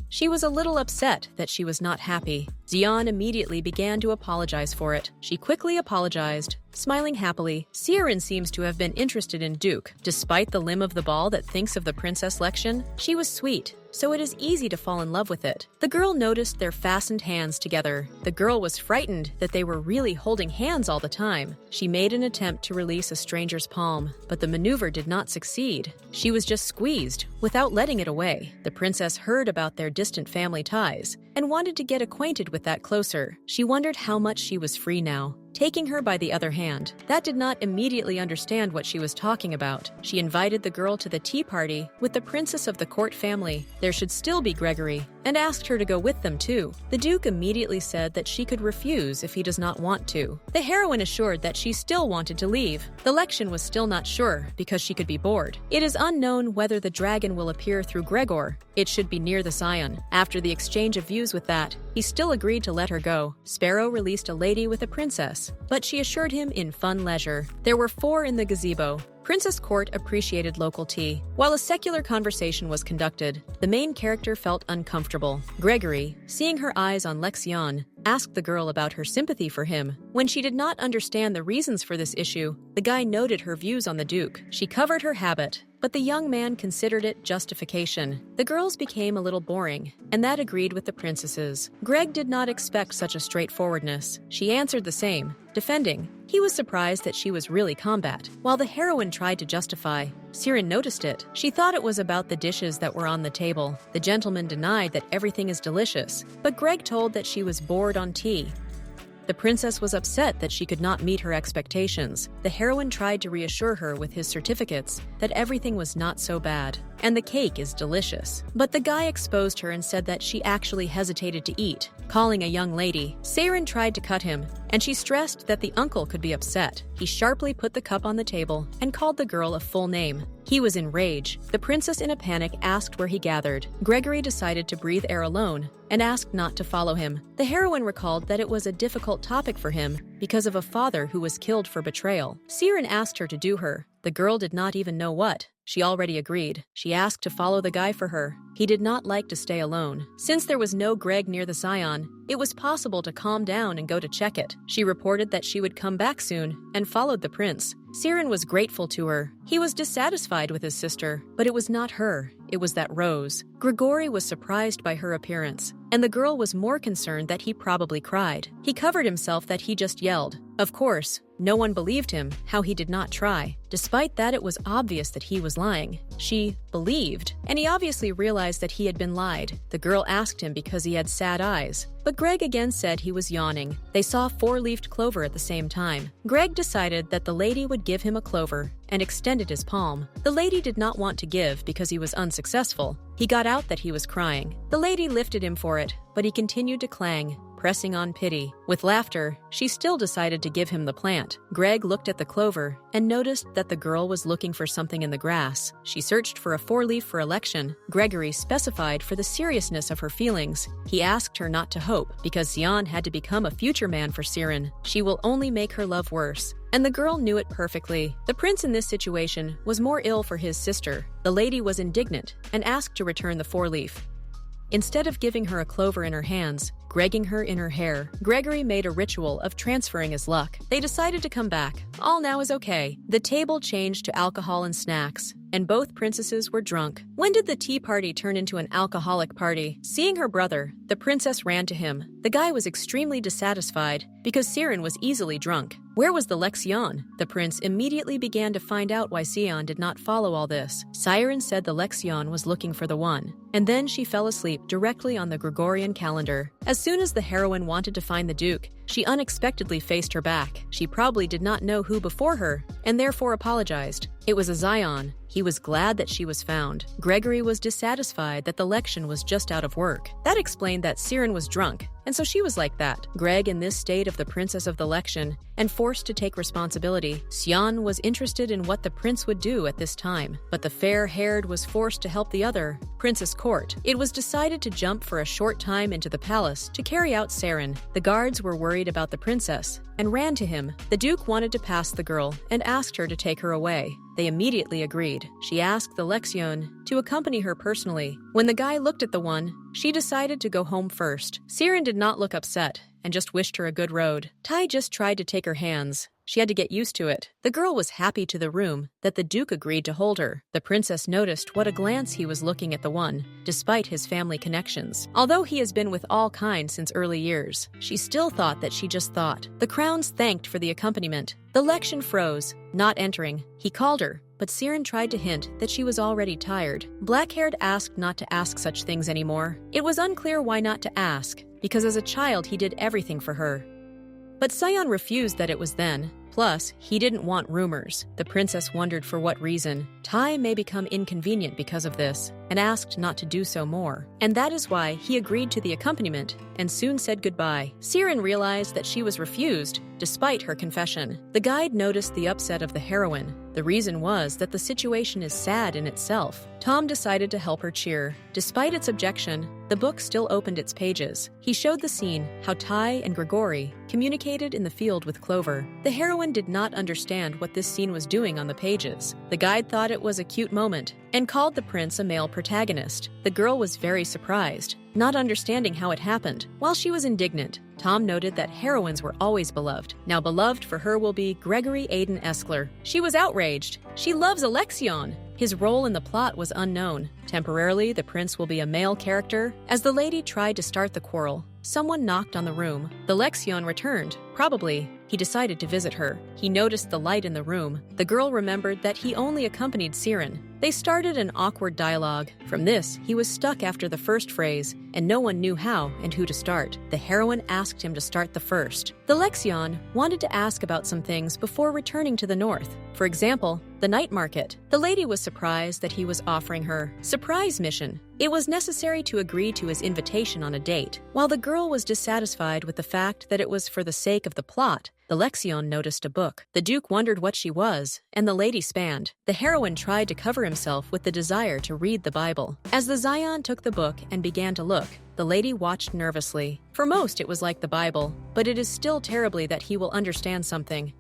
She was a little upset that she was not happy. Xian immediately began to apologize for it. She quickly apologized, smiling happily. Siren seems to have been interested in Duke. Despite the limb of the ball that thinks of the Princess Lexion, she was sweet, so it is easy to fall in love with it. The girl noticed their fastened hands together. The girl was frightened that they were really holding hands all the time. She made an attempt to release a stranger's palm, but the maneuver did not succeed. She was just squeezed, without letting it away. The princess heard about their distant family ties and wanted to get acquainted with that closer. She wondered how much she was free now. Taking her by the other hand, that did not immediately understand what she was talking about. She invited the girl to the tea party with the princess of the court family. There should still be Gregory, and asked her to go with them too. The Duke immediately said that she could refuse if he does not want to. The heroine assured that she still wanted to leave. The Lexion was still not sure because she could be bored. It is unknown whether the dragon will appear through Gregor. It should be near the Scion. After the exchange of views with that, he still agreed to let her go. Sparrow released a lady with a princess, but she assured him in fun leisure. There were 4 in the gazebo. Princess Court appreciated local tea. While a secular conversation was conducted, the main character felt uncomfortable. Gregory, seeing her eyes on Lexion, asked the girl about her sympathy for him. When she did not understand the reasons for this issue, the guy noted her views on the Duke. She covered her habit, but the young man considered it justification. The girls became a little boring, and that agreed with the princesses. Greg did not expect such a straightforwardness. She answered the same, defending. He was surprised that she was really combat. While the heroine tried to justify, Siren noticed it. She thought it was about the dishes that were on the table. The gentleman denied that everything is delicious, but Greg told that she was bored on tea. The princess was upset that she could not meet her expectations. The heroine tried to reassure her with his certificates that everything was not so bad, and the cake is delicious. But the guy exposed her and said that she actually hesitated to eat, calling a young lady. Siren tried to cut him, and she stressed that the uncle could be upset. He sharply put the cup on the table and called the girl a full name. He was in rage. The princess, in a panic, asked where he gathered. Gregory decided to breathe air alone and asked not to follow him. The heroine recalled that it was a difficult topic for him because of a father who was killed for betrayal. Siren asked her to do her. The girl did not even know what. She already agreed. She asked to follow the guy for her. He did not like to stay alone. Since there was no Greg near the Scion, it was possible to calm down and go to check it. She reported that she would come back soon and followed the prince. Siren was grateful to her. He was dissatisfied with his sister, but it was not her. It was that Rose. Gregory was surprised by her appearance, and the girl was more concerned that he probably cried. He covered himself that he just yelled. Of course, no one believed him, how he did not try. Despite that, it was obvious that he was lying. She believed, and he obviously realized that he had been lied. The girl asked him because he had sad eyes, but Greg again said he was yawning. They saw four-leafed clover at the same time. Greg decided that the lady would give him a clover and extended his palm. The lady did not want to give because he was unsuccessful. He got out that he was crying. The lady lifted him for it, but he continued to clang, pressing on pity. With laughter, she still decided to give him the plant. Greg looked at the clover and noticed that the girl was looking for something in the grass. She searched for a four-leaf for election. Gregory specified for the seriousness of her feelings. He asked her not to hope, because Sion had to become a future man for Siren. She will only make her love worse. And the girl knew it perfectly. The prince in this situation was more ill for his sister. The lady was indignant and asked to return the four-leaf. Instead of giving her a clover in her hands, Gregging her in her hair, Gregory made a ritual of transferring his luck. They decided to come back. All now is okay. The table changed to alcohol and snacks, and both princesses were drunk. When did the tea party turn into an alcoholic party? Seeing her brother, the princess ran to him. The guy was extremely dissatisfied because Siren was easily drunk. Where was the Lexion? The prince immediately began to find out why Sion did not follow all this. Siren said the Lexion was looking for the one, and then she fell asleep directly on the Gregorian calendar. As soon as the heroine wanted to find the Duke, she unexpectedly faced her back. She probably did not know who before her, and therefore apologized. It was a Zion. He was glad that she was found. Gregory was dissatisfied that the Lexion was just out of work. That explained that Siren was drunk, and so she was like that. Greg, in this state of the princess of the Lexion, and forced to take responsibility, Sion was interested in what the prince would do at this time. But the fair-haired was forced to help the other, Princess Court. It was decided to jump for a short time into the palace to carry out Siren. The guards were worried about the princess and ran to him. The Duke wanted to pass the girl and asked her to take her away. They immediately agreed. She asked the Lexion to accompany her personally. When the guy looked at the one, she decided to go home first. Siren did not look upset and just wished her a good road. Tai just tried to take her hands. She had to get used to it. The girl was happy to the room that the Duke agreed to hold her. The princess noticed what a glance he was looking at the one, despite his family connections. Although he has been with all kinds since early years, she still thought that she just thought. The crowns thanked for the accompaniment. The Lexion froze, not entering. He called her, but Siren tried to hint that she was already tired. Black-haired asked not to ask such things anymore. It was unclear why not to ask, because as a child he did everything for her. But Sion refused that it was then. Plus, he didn't want rumors. The princess wondered for what reason. Tai may become inconvenient because of this, and asked not to do so more. And that is why he agreed to the accompaniment and soon said goodbye. Siren realized that she was refused, despite her confession. The guide noticed the upset of the heroine. The reason was that the situation is sad in itself. Tom decided to help her cheer. Despite its objection, the book still opened its pages. He showed the scene, how Tai and Gregory communicated in the field with Clover. The heroine did not understand what this scene was doing on the pages. The guide thought it was a cute moment and called the prince a male protagonist. The girl was very surprised, not understanding how it happened. While she was indignant, Tom noted that heroines were always beloved. Now beloved for her will be Gregory Aiden Eskler. She was outraged. She loves Alexion. His role in the plot was unknown. Temporarily, the prince will be a male character. As the lady tried to start the quarrel, someone knocked on the room. The Lexion returned. Probably, he decided to visit her. He noticed the light in the room. The girl remembered that he only accompanied Siren. They started an awkward dialogue. From this, he was stuck after the first phrase, and no one knew how and who to start. The heroine asked him to start the first. The Lexion wanted to ask about some things before returning to the north. For example, the night market. The lady was surprised that he was offering her surprise mission. It was necessary to agree to his invitation on a date. While the girl was dissatisfied with the fact that it was for the sake of the plot, the Lexion noticed a book. The Duke wondered what she was, and the lady spanned. The heroine tried to cover himself with the desire to read the Bible. As the Zion took the book and began to look, the lady watched nervously. For most, it was like the Bible, but it is still terribly that he will understand something.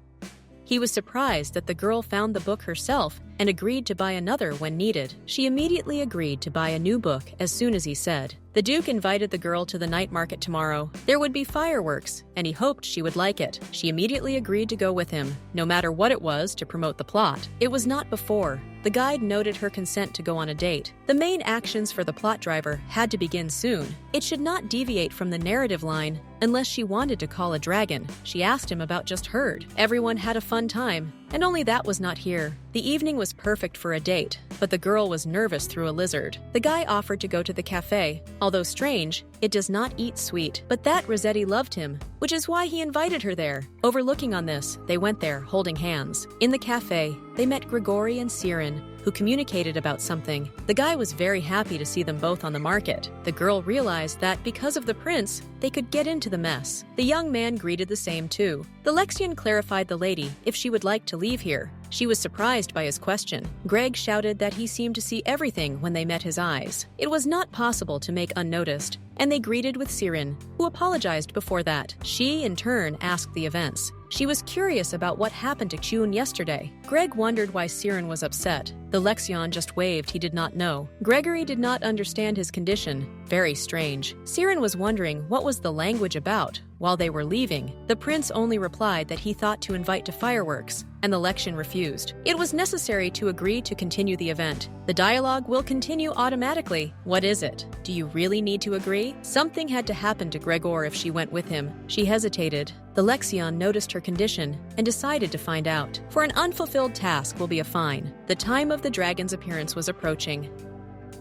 He was surprised that the girl found the book herself and agreed to buy another when needed. She immediately agreed to buy a new book as soon as he said. The Duke invited the girl to the night market tomorrow. There would be fireworks, and he hoped she would like it. She immediately agreed to go with him, no matter what it was, to promote the plot. It was not before. The guide noted her consent to go on a date. The main actions for the plot driver had to begin soon. It should not deviate from the narrative line unless she wanted to call a dragon. She asked him about just heard. Everyone had a fun time, and only that was not here. The evening was perfect for a date, but the girl was nervous through a lizard. The guy offered to go to the cafe. Although strange, it does not eat sweet, but that Rossetti loved him, which is why he invited her there. Overlooking on this, they went there, holding hands. In the cafe, they met Gregory and Siren, who communicated about something. The guy was very happy to see them both on the market. The girl realized that because of the prince, they could get into the mess. The young man greeted the same too. The Lexion clarified the lady if she would like to leave here. She was surprised by his question. Greg shouted that he seemed to see everything when they met his eyes. It was not possible to make unnoticed, and they greeted with Siren, who apologized before that. She, in turn, asked the events. She was curious about what happened to Kyun yesterday. Greg wondered why Siren was upset. The Lexion just waved he did not know. Gregory did not understand his condition. Very strange. Siren was wondering what was the language about. While they were leaving, the prince only replied that he thought to invite to fireworks, and the Lexion refused. It was necessary to agree to continue the event. The dialogue will continue automatically. What is it? Do you really need to agree? Something had to happen to Gregor if she went with him. She hesitated. The Lexion noticed her condition and decided to find out. For an unfulfilled task will be a fine. The time of the dragon's appearance was approaching.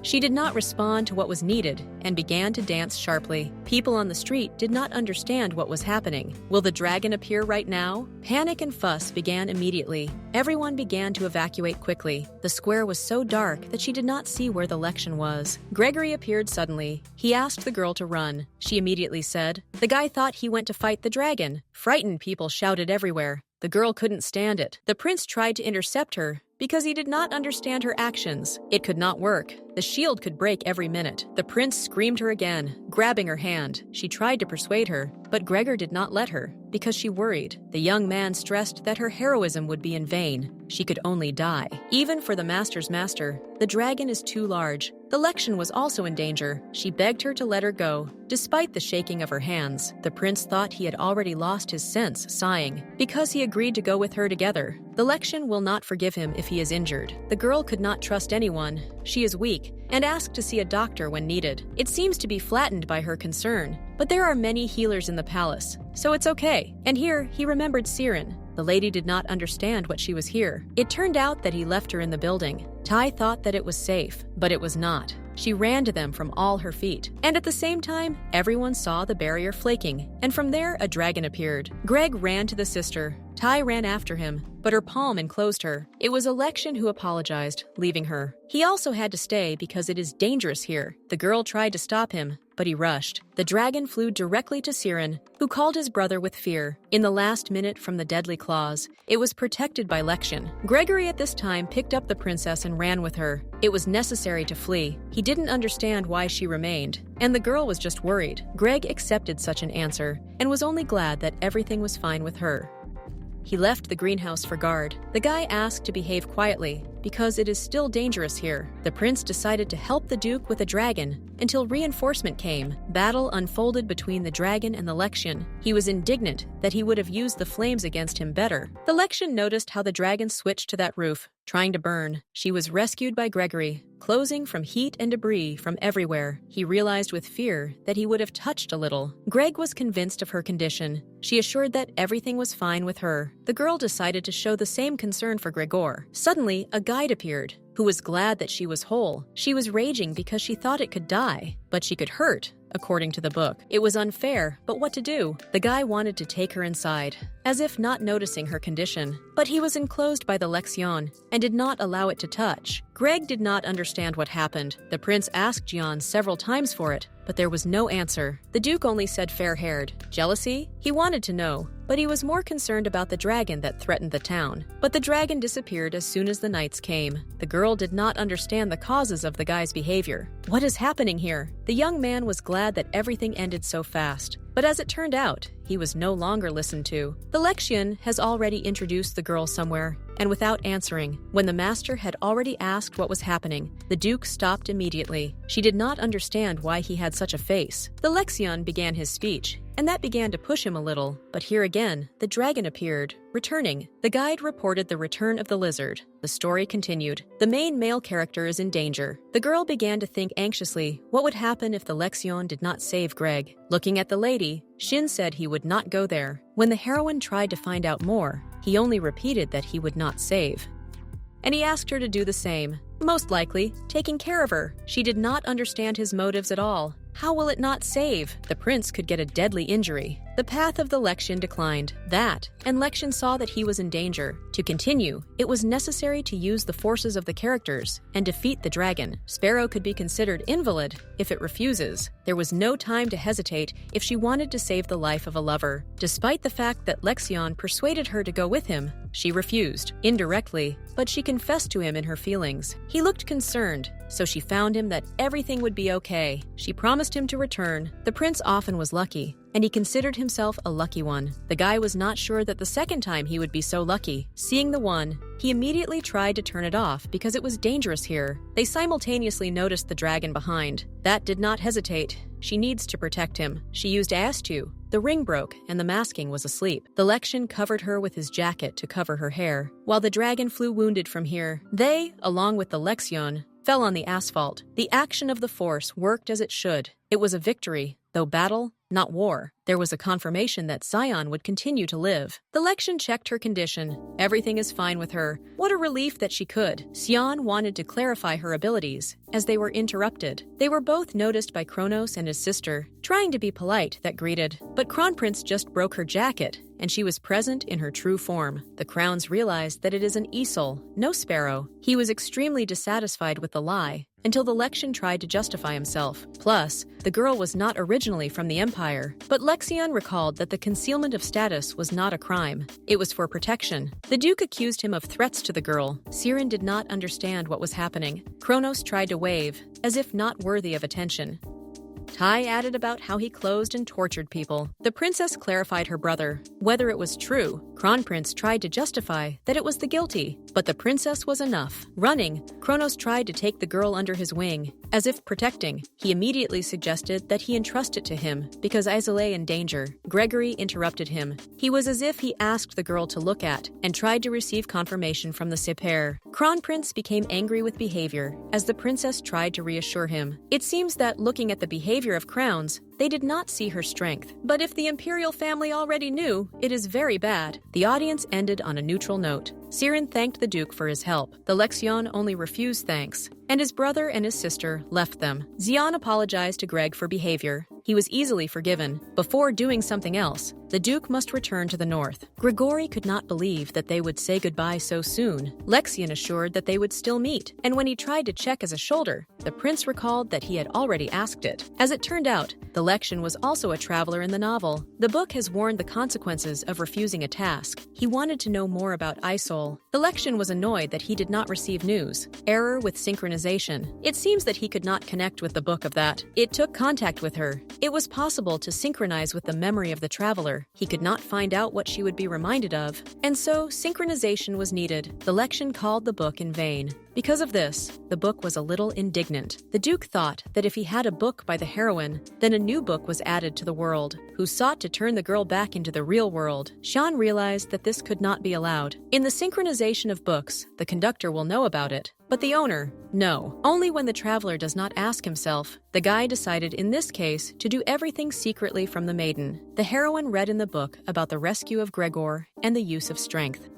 She did not respond to what was needed and began to dance sharply. People on the street did not understand what was happening. Will the dragon appear right now? Panic and fuss began immediately. Everyone began to evacuate quickly. The square was so dark that she did not see where the Lexion was. Gregory appeared suddenly. He asked the girl to run. She immediately said. The guy thought he went to fight the dragon. Frightened people shouted everywhere. The girl couldn't stand it. The prince tried to intercept her, because he did not understand her actions. It could not work. The shield could break every minute. The prince screamed her again, grabbing her hand. She tried to persuade her, but Gregor did not let her, because she worried. The young man stressed that her heroism would be in vain. She could only die. Even for the master's master, the dragon is too large. The Lexion was also in danger. She begged her to let her go. Despite the shaking of her hands, the prince thought he had already lost his sense, sighing, because he agreed to go with her together. The Lexion will not forgive him if he is injured. The girl could not trust anyone. She is weak, and asked to see a doctor when needed. It seems to be flattened by her concern, but there are many healers in the palace, so it's okay. And here, he remembered Siren. The lady did not understand what she was here. It turned out that he left her in the building. Tai thought that it was safe, but it was not. She ran to them from all her feet. And at the same time, everyone saw the barrier flaking, and from there a dragon appeared. Greg ran to the sister. Tai ran after him, but her palm enclosed her. It was Lexion who apologized, leaving her. He also had to stay because it is dangerous here. The girl tried to stop him, but he rushed. The dragon flew directly to Siren, who called his brother with fear. In the last minute from the deadly claws, it was protected by Lexion. Gregory at this time picked up the princess and ran with her. It was necessary to flee. He didn't understand why she remained, and the girl was just worried. Greg accepted such an answer and was only glad that everything was fine with her. He left the greenhouse for guard. The guy asked to behave quietly, because it is still dangerous here. The prince decided to help the Duke with a dragon until reinforcement came. Battle unfolded between the dragon and the Lexion. He was indignant that he would have used the flames against him better. The Lexion noticed how the dragon switched to that roof, trying to burn. She was rescued by Gregory, closing from heat and debris from everywhere. He realized with fear that he would have touched a little. Greg was convinced of her condition. She assured that everything was fine with her. The girl decided to show the same concern for Gregor. Suddenly, a guide appeared, who was glad that she was whole. She was raging because she thought it could die, but she could hurt, according to the book. It was unfair, but what to do? The guy wanted to take her inside, as if not noticing her condition, but he was enclosed by the Lexion and did not allow it to touch. Greg did not understand what happened. The prince asked Jian several times for it, but there was no answer. The Duke only said fair-haired. Jealousy? He wanted to know, but he was more concerned about the dragon that threatened the town. But the dragon disappeared as soon as the nights came. The girl did not understand the causes of the guy's behavior. What is happening here? The young man was glad that everything ended so fast. But as it turned out, he was no longer listened to. The Lexion has already introduced the girl somewhere, and without answering, when the master had already asked what was happening, the Duke stopped immediately. She did not understand why he had such a face. The Lexion began his speech, and that began to push him a little. But here again, the dragon appeared, returning. The guide reported the return of the lizard. The story continued. The main male character is in danger. The girl began to think anxiously what would happen if the Lexion did not save Greg. Looking at the lady, Shin said he would not go there. When the heroine tried to find out more, he only repeated that he would not save. And he asked her to do the same. Most likely, taking care of her. She did not understand his motives at all. How will it not save? The prince could get a deadly injury. The path of the Lexion declined. And Lexion saw that he was in danger. To continue, it was necessary to use the forces of the characters and defeat the dragon. Sparrow could be considered invalid if it refuses. There was no time to hesitate if she wanted to save the life of a lover. Despite the fact that Lexion persuaded her to go with him, she refused, indirectly, but she confessed to him in her feelings. He looked concerned, so she found him that everything would be okay. She promised him to return. The prince often was lucky, and he considered himself a lucky one. The guy was not sure that the second time he would be so lucky. Seeing the one, he immediately tried to turn it off because it was dangerous here. They simultaneously noticed the dragon behind. That did not hesitate. She needs to protect him. She used Astu. The ring broke, and the masking was asleep. The Lexion covered her with his jacket to cover her hair. While the dragon flew wounded from here, they, along with the Lexion, fell on the asphalt. The action of the force worked as it should. It was a victory, though battle, not war. There was a confirmation that Sion would continue to live. The Lexion checked her condition. Everything is fine with her. What a relief that she could. Sion wanted to clarify her abilities, as they were interrupted. They were both noticed by Kronos and his sister, trying to be polite, that greeted. But Kronprince just broke her jacket, and she was present in her true form. The crowns realized that it is an Isol, no sparrow. He was extremely dissatisfied with the lie, until the Lexion tried to justify himself. Plus, the girl was not originally from the Empire, but Lexion recalled that the concealment of status was not a crime. It was for protection. The Duke accused him of threats to the girl. Siren did not understand what was happening. Kronos tried to wave, as if not worthy of attention. Tai added about how he closed and tortured people. The princess clarified her brother. Whether it was true, Kronprince tried to justify that it was the guilty, but the princess was enough. Running, Kronos tried to take the girl under his wing, as if protecting. He immediately suggested that he entrust it to him, because Isole in danger. Gregory interrupted him. He was as if he asked the girl to look at, and tried to receive confirmation from the Siper. Kronprince became angry with behavior, as the princess tried to reassure him. It seems that looking at the behavior of crowns, they did not see her strength. But if the imperial family already knew, it is very bad. The audience ended on a neutral note. Siren thanked the Duke for his help. The Lexion only refused thanks, and his brother and his sister left them. Xian apologized to Greg for behavior. He was easily forgiven. Before doing something else, the Duke must return to the north. Gregory could not believe that they would say goodbye so soon. Lexion assured that they would still meet, and when he tried to check as a shoulder, the prince recalled that he had already asked it. As it turned out, the Lexion was also a traveler in the novel. The book has warned the consequences of refusing a task. He wanted to know more about Isol. The Lexion was annoyed that he did not receive news. Error with synchronization. It seems that he could not connect with the book of that. It took contact with her. It was possible to synchronize with the memory of the traveler. He could not find out what she would be reminded of, and so synchronization was needed. The Lexion called the book in vain. Because of this, the book was a little indignant. The Duke thought that if he had a book by the heroine, then a new book was added to the world, who sought to turn the girl back into the real world. Shan realized that this could not be allowed. In the synchronization of books, the conductor will know about it, but the owner, no. Only when the traveler does not ask himself. The guy decided in this case to do everything secretly from the maiden. The heroine read in the book about the rescue of Gregor and the use of strength.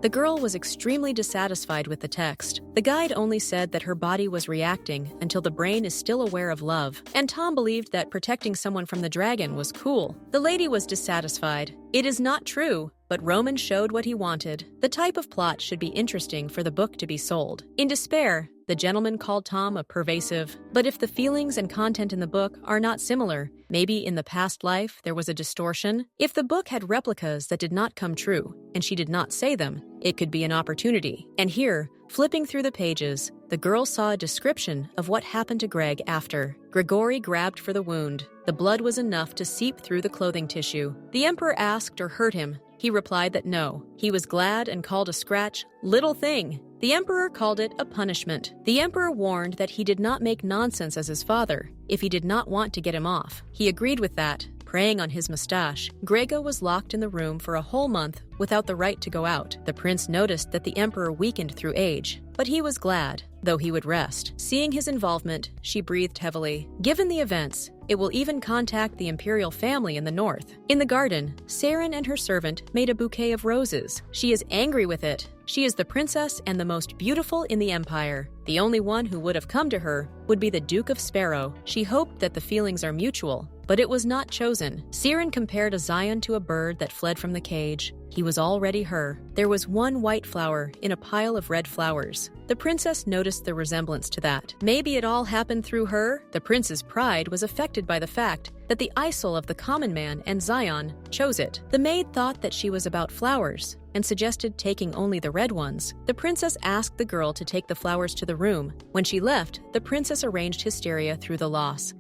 The girl was extremely dissatisfied with the text. The guide only said that her body was reacting until the brain is still aware of love, and Tom believed that protecting someone from the dragon was cool. The lady was dissatisfied. It is not true, but Roman showed what he wanted. The type of plot should be interesting for the book to be sold. In despair, the gentleman called Tom a pervasive. But if the feelings and content in the book are not similar, maybe in the past life there was a distortion. If the book had replicas that did not come true, and she did not say them, it could be an opportunity. And here, flipping through the pages, The girl saw a description of what happened to Greg after. Gregory grabbed for the wound. The blood was enough to seep through the clothing tissue. The emperor asked or hurt him. He replied that no. He was glad and called a scratch, "little thing." The emperor called it a punishment. The emperor warned that he did not make nonsense as his father if he did not want to get him off. He agreed with that. Preying on his mustache, Grego was locked in the room for a whole month without the right to go out. The prince noticed that the emperor weakened through age, but he was glad, though he would rest. Seeing his involvement, she breathed heavily. Given the events, it will even contact the imperial family in the north. In the garden, Saren and her servant made a bouquet of roses. She is angry with it. She is the princess and the most beautiful in the empire. The only one who would have come to her would be the Duke of Sparrow. She hoped that the feelings are mutual, but it was not chosen. Saren compared a Zion to a bird that fled from the cage. He was already her. There was one white flower in a pile of red flowers. The princess noticed the resemblance to that. Maybe it all happened through her? The prince's pride was affected by the fact that the Isol of the common man and Zion chose it. The maid thought that she was about flowers and suggested taking only the red ones. The princess asked the girl to take the flowers to the room. When she left, the princess arranged hysteria through the loss.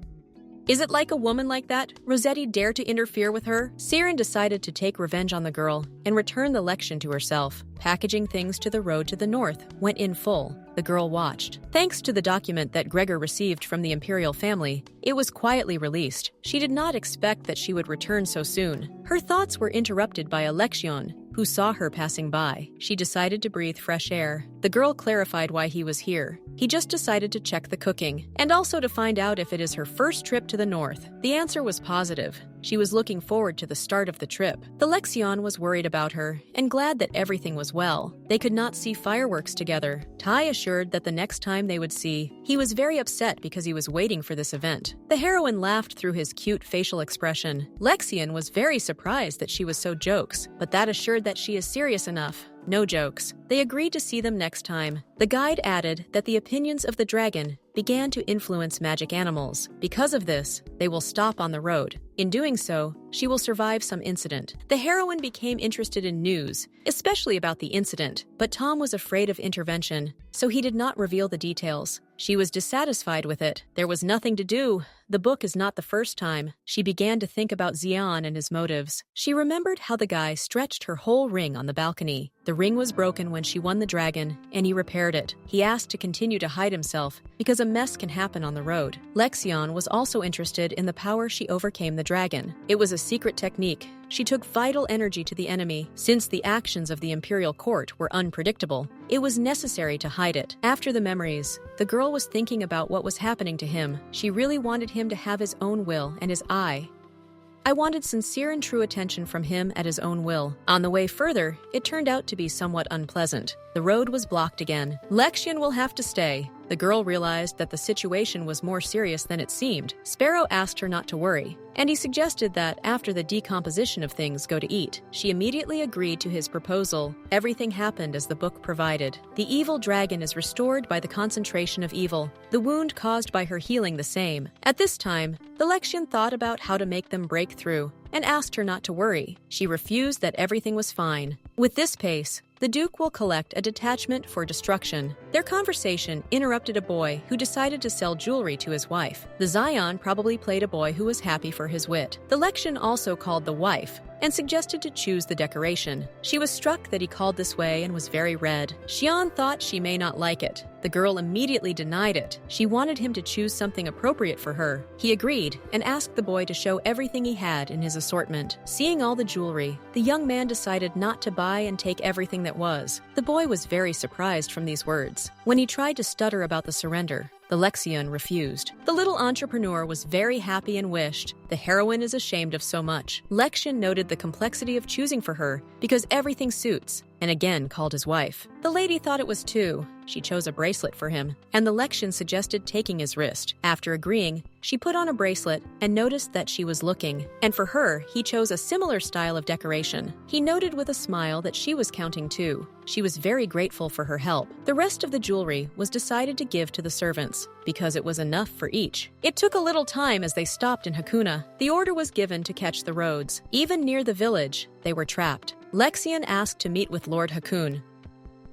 Is it like a woman like that? Rossetti dared to interfere with her? Saren decided to take revenge on the girl and return the Lexion to herself. Packaging things to the road to the north went in full. The girl watched. Thanks to the document that Gregor received from the imperial family, it was quietly released. She did not expect that she would return so soon. Her thoughts were interrupted by a Lexion who saw her passing by. She decided to breathe fresh air. The girl clarified why he was here. He just decided to check the cooking, and also to find out if it is her first trip to the north. The answer was positive. She was looking forward to the start of the trip. The Lexion was worried about her and glad that everything was well. They could not see fireworks together. Tai assured that the next time they would see, he was very upset because he was waiting for this event. The heroine laughed through his cute facial expression. Lexion was very surprised that she was so jokes, but that assured that she is serious enough. No jokes. They agreed to see them next time. The guide added that the opinions of the dragon began to influence magic animals. Because of this, they will stop on the road. In doing so, she will survive some incident. The heroine became interested in news, especially about the incident, but Tom was afraid of intervention, so he did not reveal the details. She was dissatisfied with it. There was nothing to do. The book is not the first time. She began to think about Xian and his motives. She remembered how the guy stretched her whole ring on the balcony. The ring was broken when she won the dragon, and he repaired it. He asked to continue to hide himself, because a mess can happen on the road. Lexion was also interested in the power she overcame the dragon. It was a secret technique. She took vital energy to the enemy. Since the actions of the imperial court were unpredictable, it was necessary to hide it. After the memories, the girl was thinking about what was happening to him. She really wanted him to have his own will and his eye. I wanted sincere and true attention from him at his own will. On the way further, it turned out to be somewhat unpleasant. The road was blocked again. Lexion will have to stay. The girl realized that the situation was more serious than it seemed. Sparrow asked her not to worry, and he suggested that after the decomposition of things go to eat. She immediately agreed to his proposal. Everything happened as the book provided. The evil dragon is restored by the concentration of evil, the wound caused by her healing the same. At this time, the Lexion thought about how to make them break through and asked her not to worry. She refused that everything was fine. With this pace, the Duke will collect a detachment for destruction. Their conversation interrupted a boy who decided to sell jewelry to his wife. The Zion probably played a boy who was happy for his wit. The Lexion also called the wife and suggested to choose the decoration. She was struck that he called this way and was very red. Xian thought she may not like it. The girl immediately denied it. She wanted him to choose something appropriate for her. He agreed and asked the boy to show everything he had in his assortment. Seeing all the jewelry, the young man decided not to buy and take everything that was. The boy was very surprised from these words. When he tried to stutter about the surrender, the Lexion refused. The little entrepreneur was very happy and wished, "The heroine is ashamed of so much." Lexion noted the complexity of choosing for her because everything suits, and again called his wife. The lady thought it was too. She chose a bracelet for him, and the Lexion suggested taking his wrist. After agreeing, she put on a bracelet and noticed that she was looking, and for her, he chose a similar style of decoration. He noted with a smile that she was counting too. She was very grateful for her help. The rest of the jewelry was decided to give to the servants, because it was enough for each. It took a little time as they stopped in Hakuna. The order was given to catch the roads. Even near the village, they were trapped. Lexion asked to meet with Lord Hakun.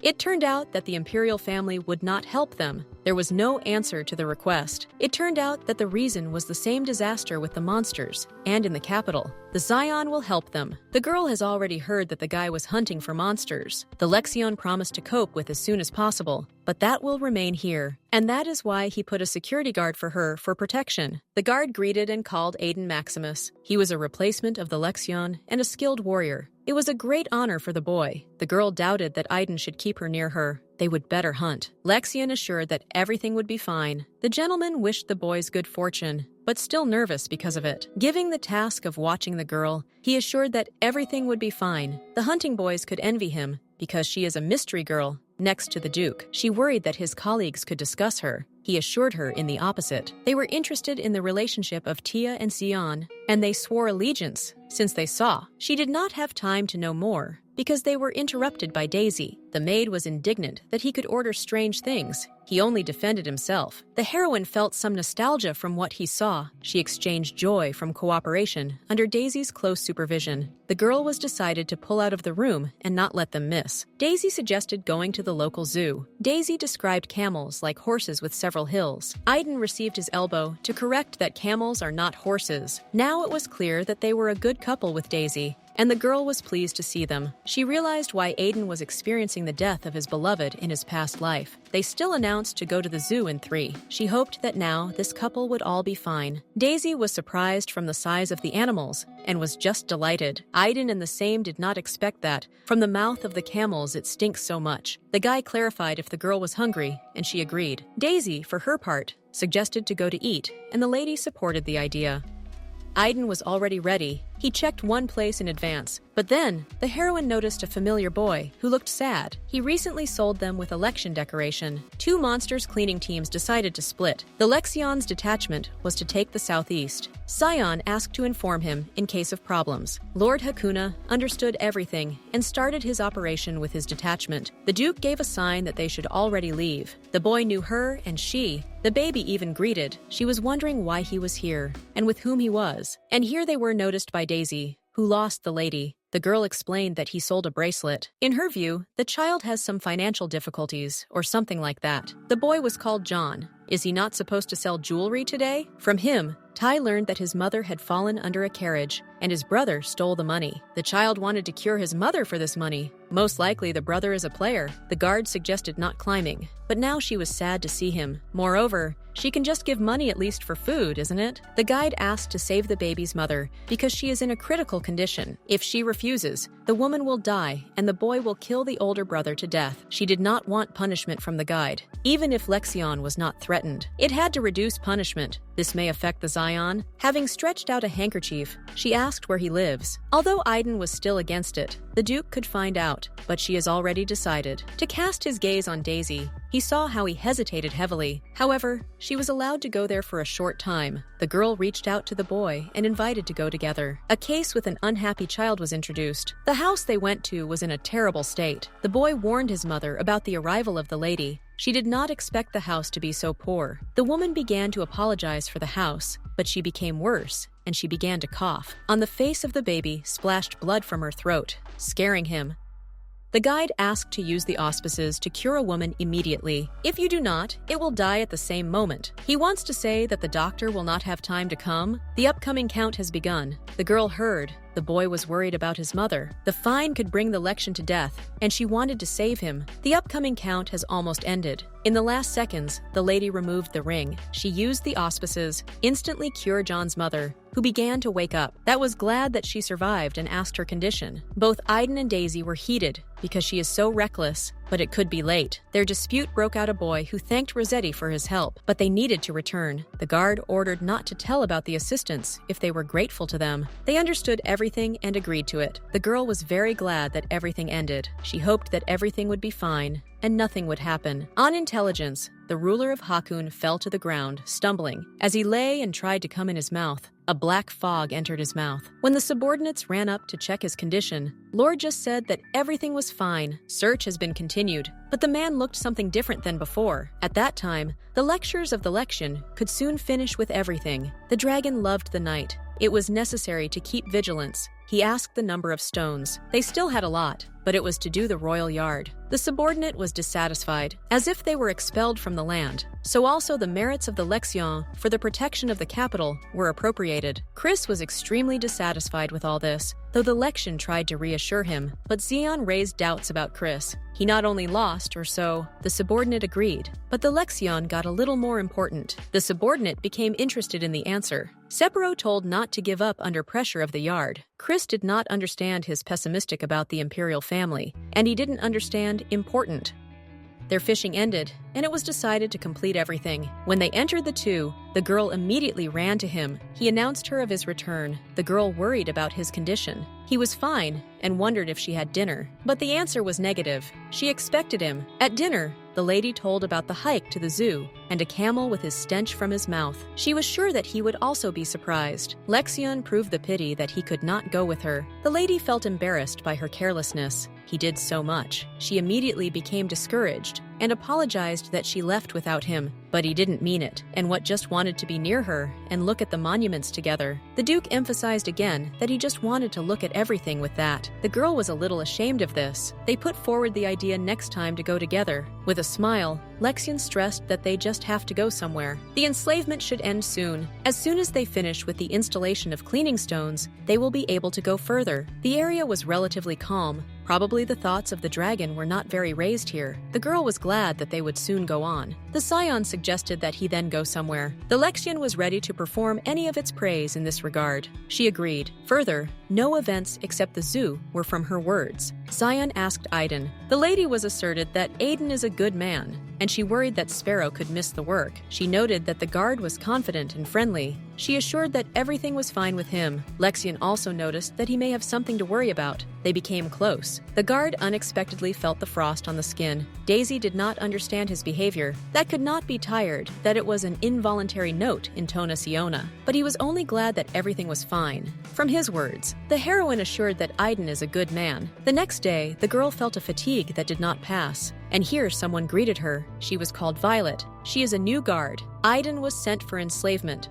It turned out that the imperial family would not help them. There was no answer to the request. It turned out that the reason was the same disaster with the monsters, and in the capital. The Scion will help them. The girl has already heard that the guy was hunting for monsters. The Lexion promised to cope with as soon as possible, but that will remain here. And that is why he put a security guard for her for protection. The guard greeted and called Aiden Maximus. He was a replacement of the Lexion and a skilled warrior. It was a great honor for the boy. The girl doubted that Aiden should keep her near her. They would better hunt. Lexion assured that everything would be fine. The gentleman wished the boys good fortune, but still nervous because of it. Giving the task of watching the girl, he assured that everything would be fine. The hunting boys could envy him because she is a mystery girl next to the Duke. She worried that his colleagues could discuss her. He assured her in the opposite. They were interested in the relationship of Tia and Sion, and they swore allegiance since they saw. She did not have time to know more because they were interrupted by Daisy. The maid was indignant that he could order strange things. He only defended himself. The heroine felt some nostalgia from what he saw. She exchanged joy from cooperation under Daisy's close supervision. The girl was decided to pull out of the room and not let them miss. Daisy suggested going to the local zoo. Daisy described camels like horses with several hills. Aiden received his elbow to correct that camels are not horses. Now it was clear that they were a good couple with Daisy, and the girl was pleased to see them. She realized why Aiden was experiencing the death of his beloved in his past life. They still announced to go to the zoo in 3. She hoped that now this couple would all be fine. Daisy was surprised from the size of the animals and was just delighted. Aiden and the same did not expect that. From the mouth of the camels it stinks so much. The guy clarified if the girl was hungry, and she agreed. Daisy, for her part, suggested to go to eat, and the lady supported the idea. Aiden was already ready. He checked one place in advance, but then the heroine noticed a familiar boy who looked sad. He recently sold them with election decoration. 2 monsters cleaning teams decided to split. The Lexion's detachment was to take the southeast. Scion asked to inform him in case of problems. Lord Hakuna understood everything and started his operation with his detachment. The Duke gave a sign that they should already leave. The boy knew her and she. The baby even greeted. She was wondering why he was here and with whom he was. And here they were noticed by Daisy, who lost the lady. The girl explained that he sold a bracelet. In her view, the child has some financial difficulties or something like that. The boy was called John. Is he not supposed to sell jewelry today? From him, Tai learned that his mother had fallen under a carriage, and his brother stole the money. The child wanted to cure his mother for this money. Most likely the brother is a player. The guard suggested not climbing, but now she was sad to see him. Moreover, she can just give money at least for food, isn't it? The guide asked to save the baby's mother because she is in a critical condition. If she refuses, the woman will die and the boy will kill the older brother to death. She did not want punishment from the guide, even if Lexion was not threatened. It had to reduce punishment. This may affect the Scion. Having stretched out a handkerchief, she asked where he lives. Although Aiden was still against it, the Duke could find out, but she has already decided. To cast his gaze on Daisy, he saw how he hesitated heavily. However, she was allowed to go there for a short time. The girl reached out to the boy and invited to go together. A case with an unhappy child was introduced. The house they went to was in a terrible state. The boy warned his mother about the arrival of the lady. She did not expect the house to be so poor. The woman began to apologize for the house, but she became worse, and she began to cough. On the face of the baby splashed blood from her throat, scaring him. The guide asked to use the auspices to cure a woman immediately. If you do not, it will die at the same moment. He wants to say that the doctor will not have time to come. The upcoming count has begun. The girl heard. The boy was worried about his mother. The fine could bring the Lexion to death, and she wanted to save him. The upcoming count has almost ended. In the last seconds, the lady removed the ring. She used the auspices, instantly cured John's mother, who began to wake up. That was glad that she survived and asked her condition. Both Aiden and Daisy were heated because she is so reckless, but it could be late. Their dispute broke out a boy who thanked Rossetti for his help, but they needed to return. The guard ordered not to tell about the assistance if they were grateful to them. They understood everything and agreed to it. The girl was very glad that everything ended. She hoped that everything would be fine and nothing would happen. On intelligence, the ruler of Hakuna fell to the ground, stumbling. As he lay and tried to come in his mouth, a black fog entered his mouth. When the subordinates ran up to check his condition, Lord just said that everything was fine. Search has been continued, but the man looked something different than before. At that time, the lectures of the Lexion could soon finish with everything. The dragon loved the night. It was necessary to keep vigilance. He asked the number of stones. They still had a lot. but it was to do the royal yard. The subordinate was dissatisfied, as if they were expelled from the land. So also the merits of the Lexion for the protection of the capital were appropriated. Chris was extremely dissatisfied with all this, though the Lexion tried to reassure him, but Xion raised doubts about Chris. He not only lost, or so the subordinate agreed, but the Lexion got a little more important. The subordinate became interested in the answer. Sephiroth told not to give up under pressure of the yard. Chris did not understand his pessimistic about the imperial family, and he didn't understand important. Their fishing ended, and it was decided to complete everything. When they entered the two, the girl immediately ran to him. He announced her of his return. The girl worried about his condition. He was fine and wondered if she had dinner, but the answer was negative. She expected him. At dinner, the lady told about the hike to the zoo and a camel with his stench from his mouth. She was sure that he would also be surprised. Lexion proved the pity that he could not go with her. The lady felt embarrassed by her carelessness. He did so much. She immediately became discouraged and apologized that she left without him. But he didn't mean it, and what just wanted to be near her and look at the monuments together. The Duke emphasized again that he just wanted to look at everything with that. The girl was a little ashamed of this. They put forward the idea next time to go together. With a smile, Lexion stressed that they just have to go somewhere. The enslavement should end soon. As soon as they finish with the installation of cleaning stones, they will be able to go further. The area was relatively calm. Probably the thoughts of the dragon were not very raised here. The girl was glad that they would soon go on. The Scion suggested that he then go somewhere. The Lexion was ready to perform any of its praise in this regard. She agreed. Further, no events except the zoo were from her words. Scion asked Aiden. The lady was asserted that Aiden is a good man, and she worried that Sparrow could miss the work. She noted that the guard was confident and friendly. She assured that everything was fine with him. Lexion also noticed that he may have something to worry about. They became close. The guard unexpectedly felt the frost on the skin. Daisy did not understand his behavior. That could not be tired, that it was an involuntary note in Tona Siona. But he was only glad that everything was fine. From his words, the heroine assured that Aiden is a good man. The next day, the girl felt a fatigue that did not pass. And here someone greeted her. She was called Violet. She is a new guard. Aiden was sent for enslavement.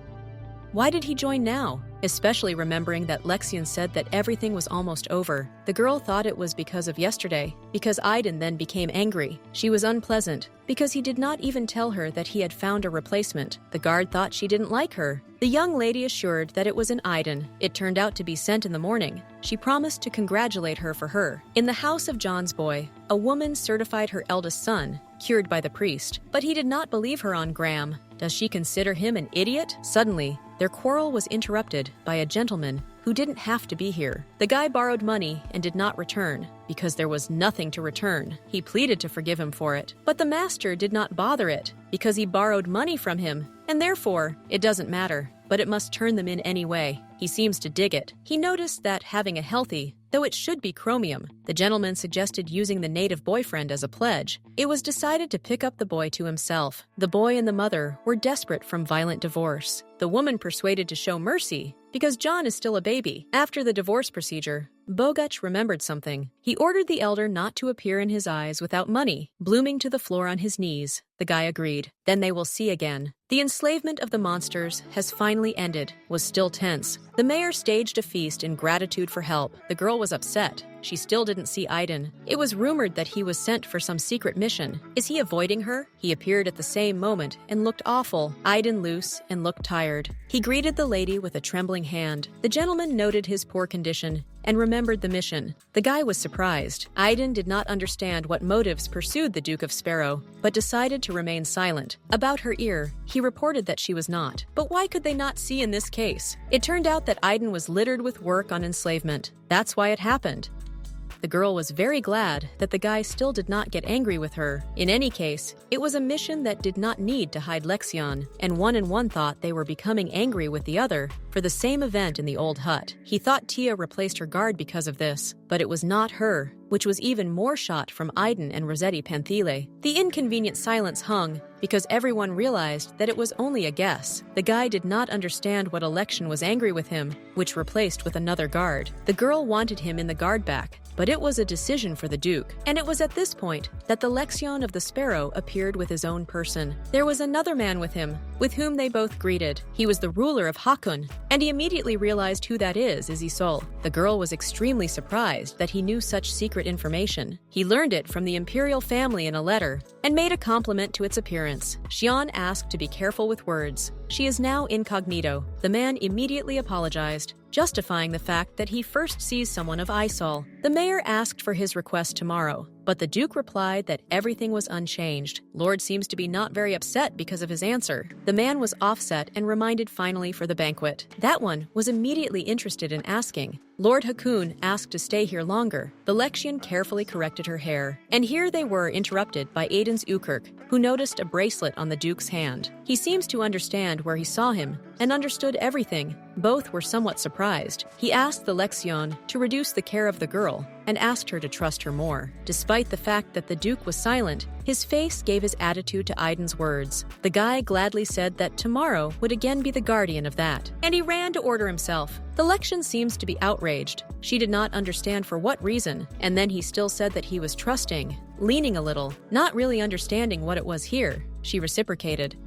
Why did he join now? Especially remembering that Lexion said that everything was almost over. The girl thought it was because of yesterday, because Aiden then became angry. She was unpleasant, because he did not even tell her that he had found a replacement. The guard thought she didn't like her. The young lady assured that it was an Aiden. It turned out to be sent in the morning. She promised to congratulate her for her. In the house of John's boy, a woman certified her eldest son, cured by the priest, but he did not believe her on Graham. Does she consider him an idiot? Suddenly, their quarrel was interrupted by a gentleman who didn't have to be here. The guy borrowed money and did not return because there was nothing to return. He pleaded to forgive him for it, but the master did not bother it because he borrowed money from him, and therefore it doesn't matter, but it must turn them in anyway. He seems to dig it. He noticed that having a healthy, though it should be chromium, the gentleman suggested using the native boyfriend as a pledge. It was decided to pick up the boy to himself. The boy and the mother were desperate from violent divorce. The woman persuaded to show mercy because John is still a baby. After the divorce procedure, Bogach remembered something. He ordered the elder not to appear in his eyes without money, blooming to the floor on his knees. The guy agreed. Then they will see again. The enslavement of the monsters has finally ended, was still tense. The mayor staged a feast in gratitude for help. The girl was upset. She still didn't see Aiden. It was rumored that he was sent for some secret mission. Is he avoiding her? He appeared at the same moment and looked awful, eyed and loose, and looked tired. He greeted the lady with a trembling hand. The gentleman noted his poor condition and remembered the mission. The guy was surprised. Aiden did not understand what motives pursued the Duke of Sparrow, but decided to remain silent. About her ear, he reported that she was not. But why could they not see in this case? It turned out that Aiden was littered with work on enslavement. That's why it happened. The girl was very glad that the guy still did not get angry with her. In any case, it was a mission that did not need to hide Lexion, and one thought they were becoming angry with the other for the same event in the old hut. He thought Tia replaced her guard because of this, but it was not her, which was even more shot from Aiden and Rossetti Panthile. The inconvenient silence hung because everyone realized that it was only a guess. The guy did not understand what election was angry with him, which replaced with another guard. The girl wanted him in the guard back, but it was a decision for the Duke. And it was at this point that the Lexion of the Sparrow appeared with his own person. There was another man with him, with whom they both greeted. He was the ruler of Hakuna, and he immediately realized who that is Isol. The girl was extremely surprised that he knew such secret information. He learned it from the imperial family in a letter, and made a compliment to its appearance. Xian asked to be careful with words. She is now incognito. The man immediately apologized, justifying the fact that he first sees someone of Isol. The mayor asked for his request tomorrow, but the Duke replied that everything was unchanged. Lord seems to be not very upset because of his answer. The man was offset and reminded finally for the banquet. That one was immediately interested in asking. Lord Hakuna asked to stay here longer. The Lexion carefully corrected her hair, and here they were interrupted by Aiden's Ukirk, who noticed a bracelet on the Duke's hand. He seems to understand where he saw him and understood everything. Both were somewhat surprised. He asked the Lexion to reduce the care of the girl and asked her to trust her more. Despite the fact that the Duke was silent, his face gave his attitude to Aiden's words. The guy gladly said that tomorrow would again be the guardian of that, and he ran to order himself. The Lexion seems to be outraged. She did not understand for what reason, and then he still said that he was trusting, leaning a little, not really understanding what it was here. She reciprocated.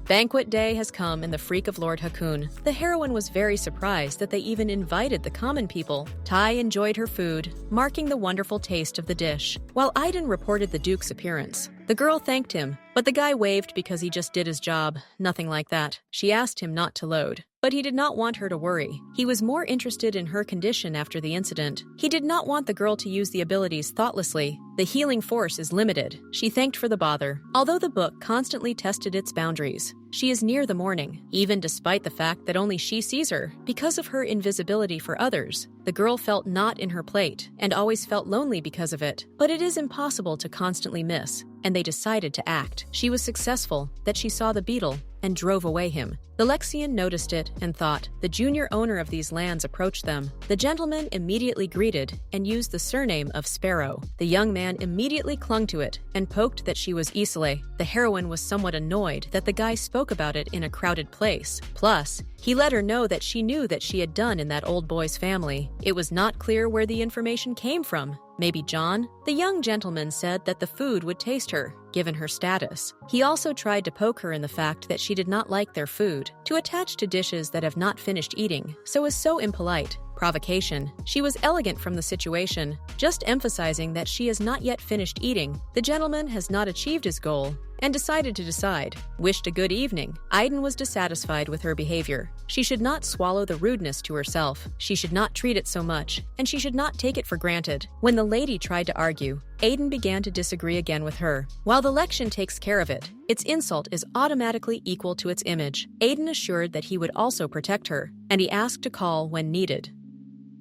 Banquet day has come in the freak of Lord Hakuna. The heroine was very surprised that they even invited the common people. Tai enjoyed her food, marking the wonderful taste of the dish, while Aiden reported the Duke's appearance. The girl thanked him, but the guy waved because he just did his job, nothing like that. She asked him not to load, but he did not want her to worry. He was more interested in her condition after the incident. He did not want the girl to use the abilities thoughtlessly. The healing force is limited. She thanked for the bother. Although the book constantly tested its boundaries, she is near the morning, even despite the fact that only she sees her. Because of her invisibility for others, the girl felt not in her plate and always felt lonely because of it. But it is impossible to constantly miss, and they decided to act. She was successful that she saw the beetle and drove away him. The Lexion noticed it and thought. The junior owner of these lands approached them. The gentleman immediately greeted and used the surname of Sparrow. The young man immediately clung to it and poked that she was Isole. The heroine was somewhat annoyed that the guy spoke about it in a crowded place. Plus, he let her know that she knew that she had done in that old boy's family. It was not clear where the information came from. Maybe John? The young gentleman said that the food would taste her, given her status. He also tried to poke her in the fact that she did not like their food. To attach to dishes that have not finished eating, so is so impolite. Provocation. She was elegant from the situation, just emphasizing that she has not yet finished eating. The gentleman has not achieved his goal and decided to decide. Wished a good evening. Aiden was dissatisfied with her behavior. She should not swallow the rudeness to herself. She should not treat it so much, and she should not take it for granted. When the lady tried to argue, Aiden began to disagree again with her. While the Lexion takes care of it, its insult is automatically equal to its image. Aiden assured that he would also protect her, and he asked to call when needed.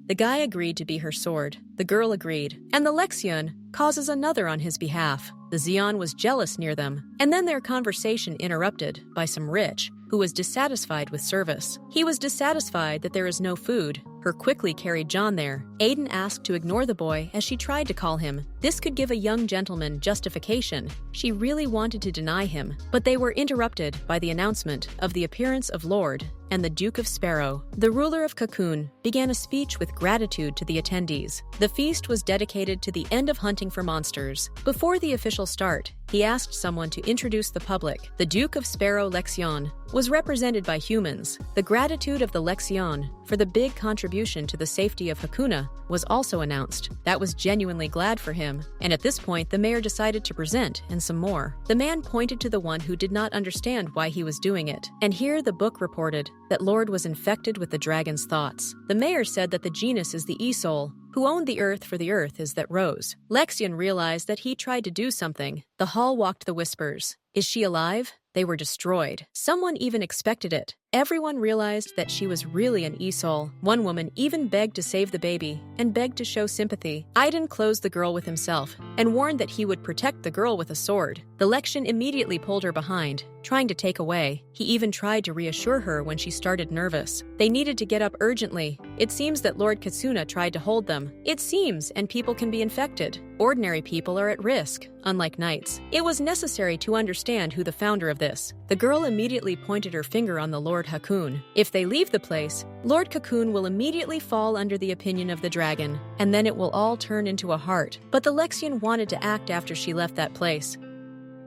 The guy agreed to be her sword. The girl agreed, and the Lexion causes another on his behalf. The Xion was jealous near them, and then their conversation interrupted by some rich who was dissatisfied with service. He was dissatisfied that there is no food. Her quickly carried John there. Aiden asked to ignore the boy as she tried to call him. This could give a young gentleman justification. She really wanted to deny him, but they were interrupted by the announcement of the appearance of Lord and the Duke of Sparrow. The ruler of Hakuna began a speech with gratitude to the attendees. The feast was dedicated to the end of hunting for monsters. Before the official start, he asked someone to introduce the public. The Duke of Sparrow Lexion was represented by humans. The gratitude of the Lexion for the big contribution to the safety of Hakuna was also announced. That was genuinely glad for him, and at this point the mayor decided to present and some more. The man pointed to the one who did not understand why he was doing it, and here the book reported that Lord was infected with the dragon's thoughts. The mayor said that the genus is the Isol, who owned the earth for the earth is that rose. Lexion realized that he tried to do something. The hall walked the whispers. Is she alive? They were destroyed. Someone even expected it. Everyone realized that she was really an Isol. One woman even begged to save the baby and begged to show sympathy. Aiden closed the girl with himself and warned that he would protect the girl with a sword. The Lexion immediately pulled her behind, trying to take away. He even tried to reassure her when she started nervous. They needed to get up urgently. It seems that Lord Katsuna tried to hold them. It seems, and people can be infected. Ordinary people are at risk, unlike knights. It was necessary to understand who the founder of this. The girl immediately pointed her finger on the Lord Hakun. If they leave the place, Lord Hakun will immediately fall under the opinion of the dragon, and then it will all turn into a heart. But the Lexion wanted to act after she left that place.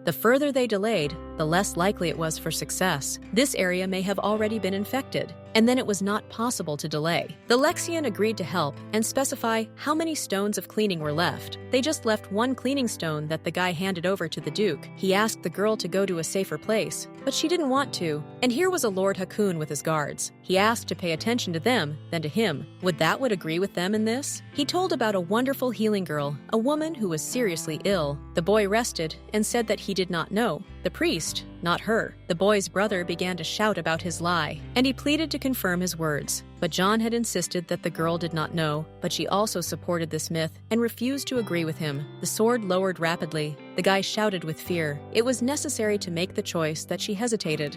The further they delayed, the less likely it was for success. This area may have already been infected, and then it was not possible to delay. The Lexion agreed to help and specify how many stones of cleaning were left. They just left one cleaning stone that the guy handed over to the Duke. He asked the girl to go to a safer place, but she didn't want to. And here was a Lord Hakun with his guards. He asked to pay attention to them, then to him. Would agree with them in this? He told about a wonderful healing girl, a woman who was seriously ill. The boy rested and said that he did not know. The priest, not her. The boy's brother began to shout about his lie, and he pleaded to confirm his words. But John had insisted that the girl did not know, but she also supported this myth and refused to agree with him. The sword lowered rapidly. The guy shouted with fear. It was necessary to make the choice that she hesitated.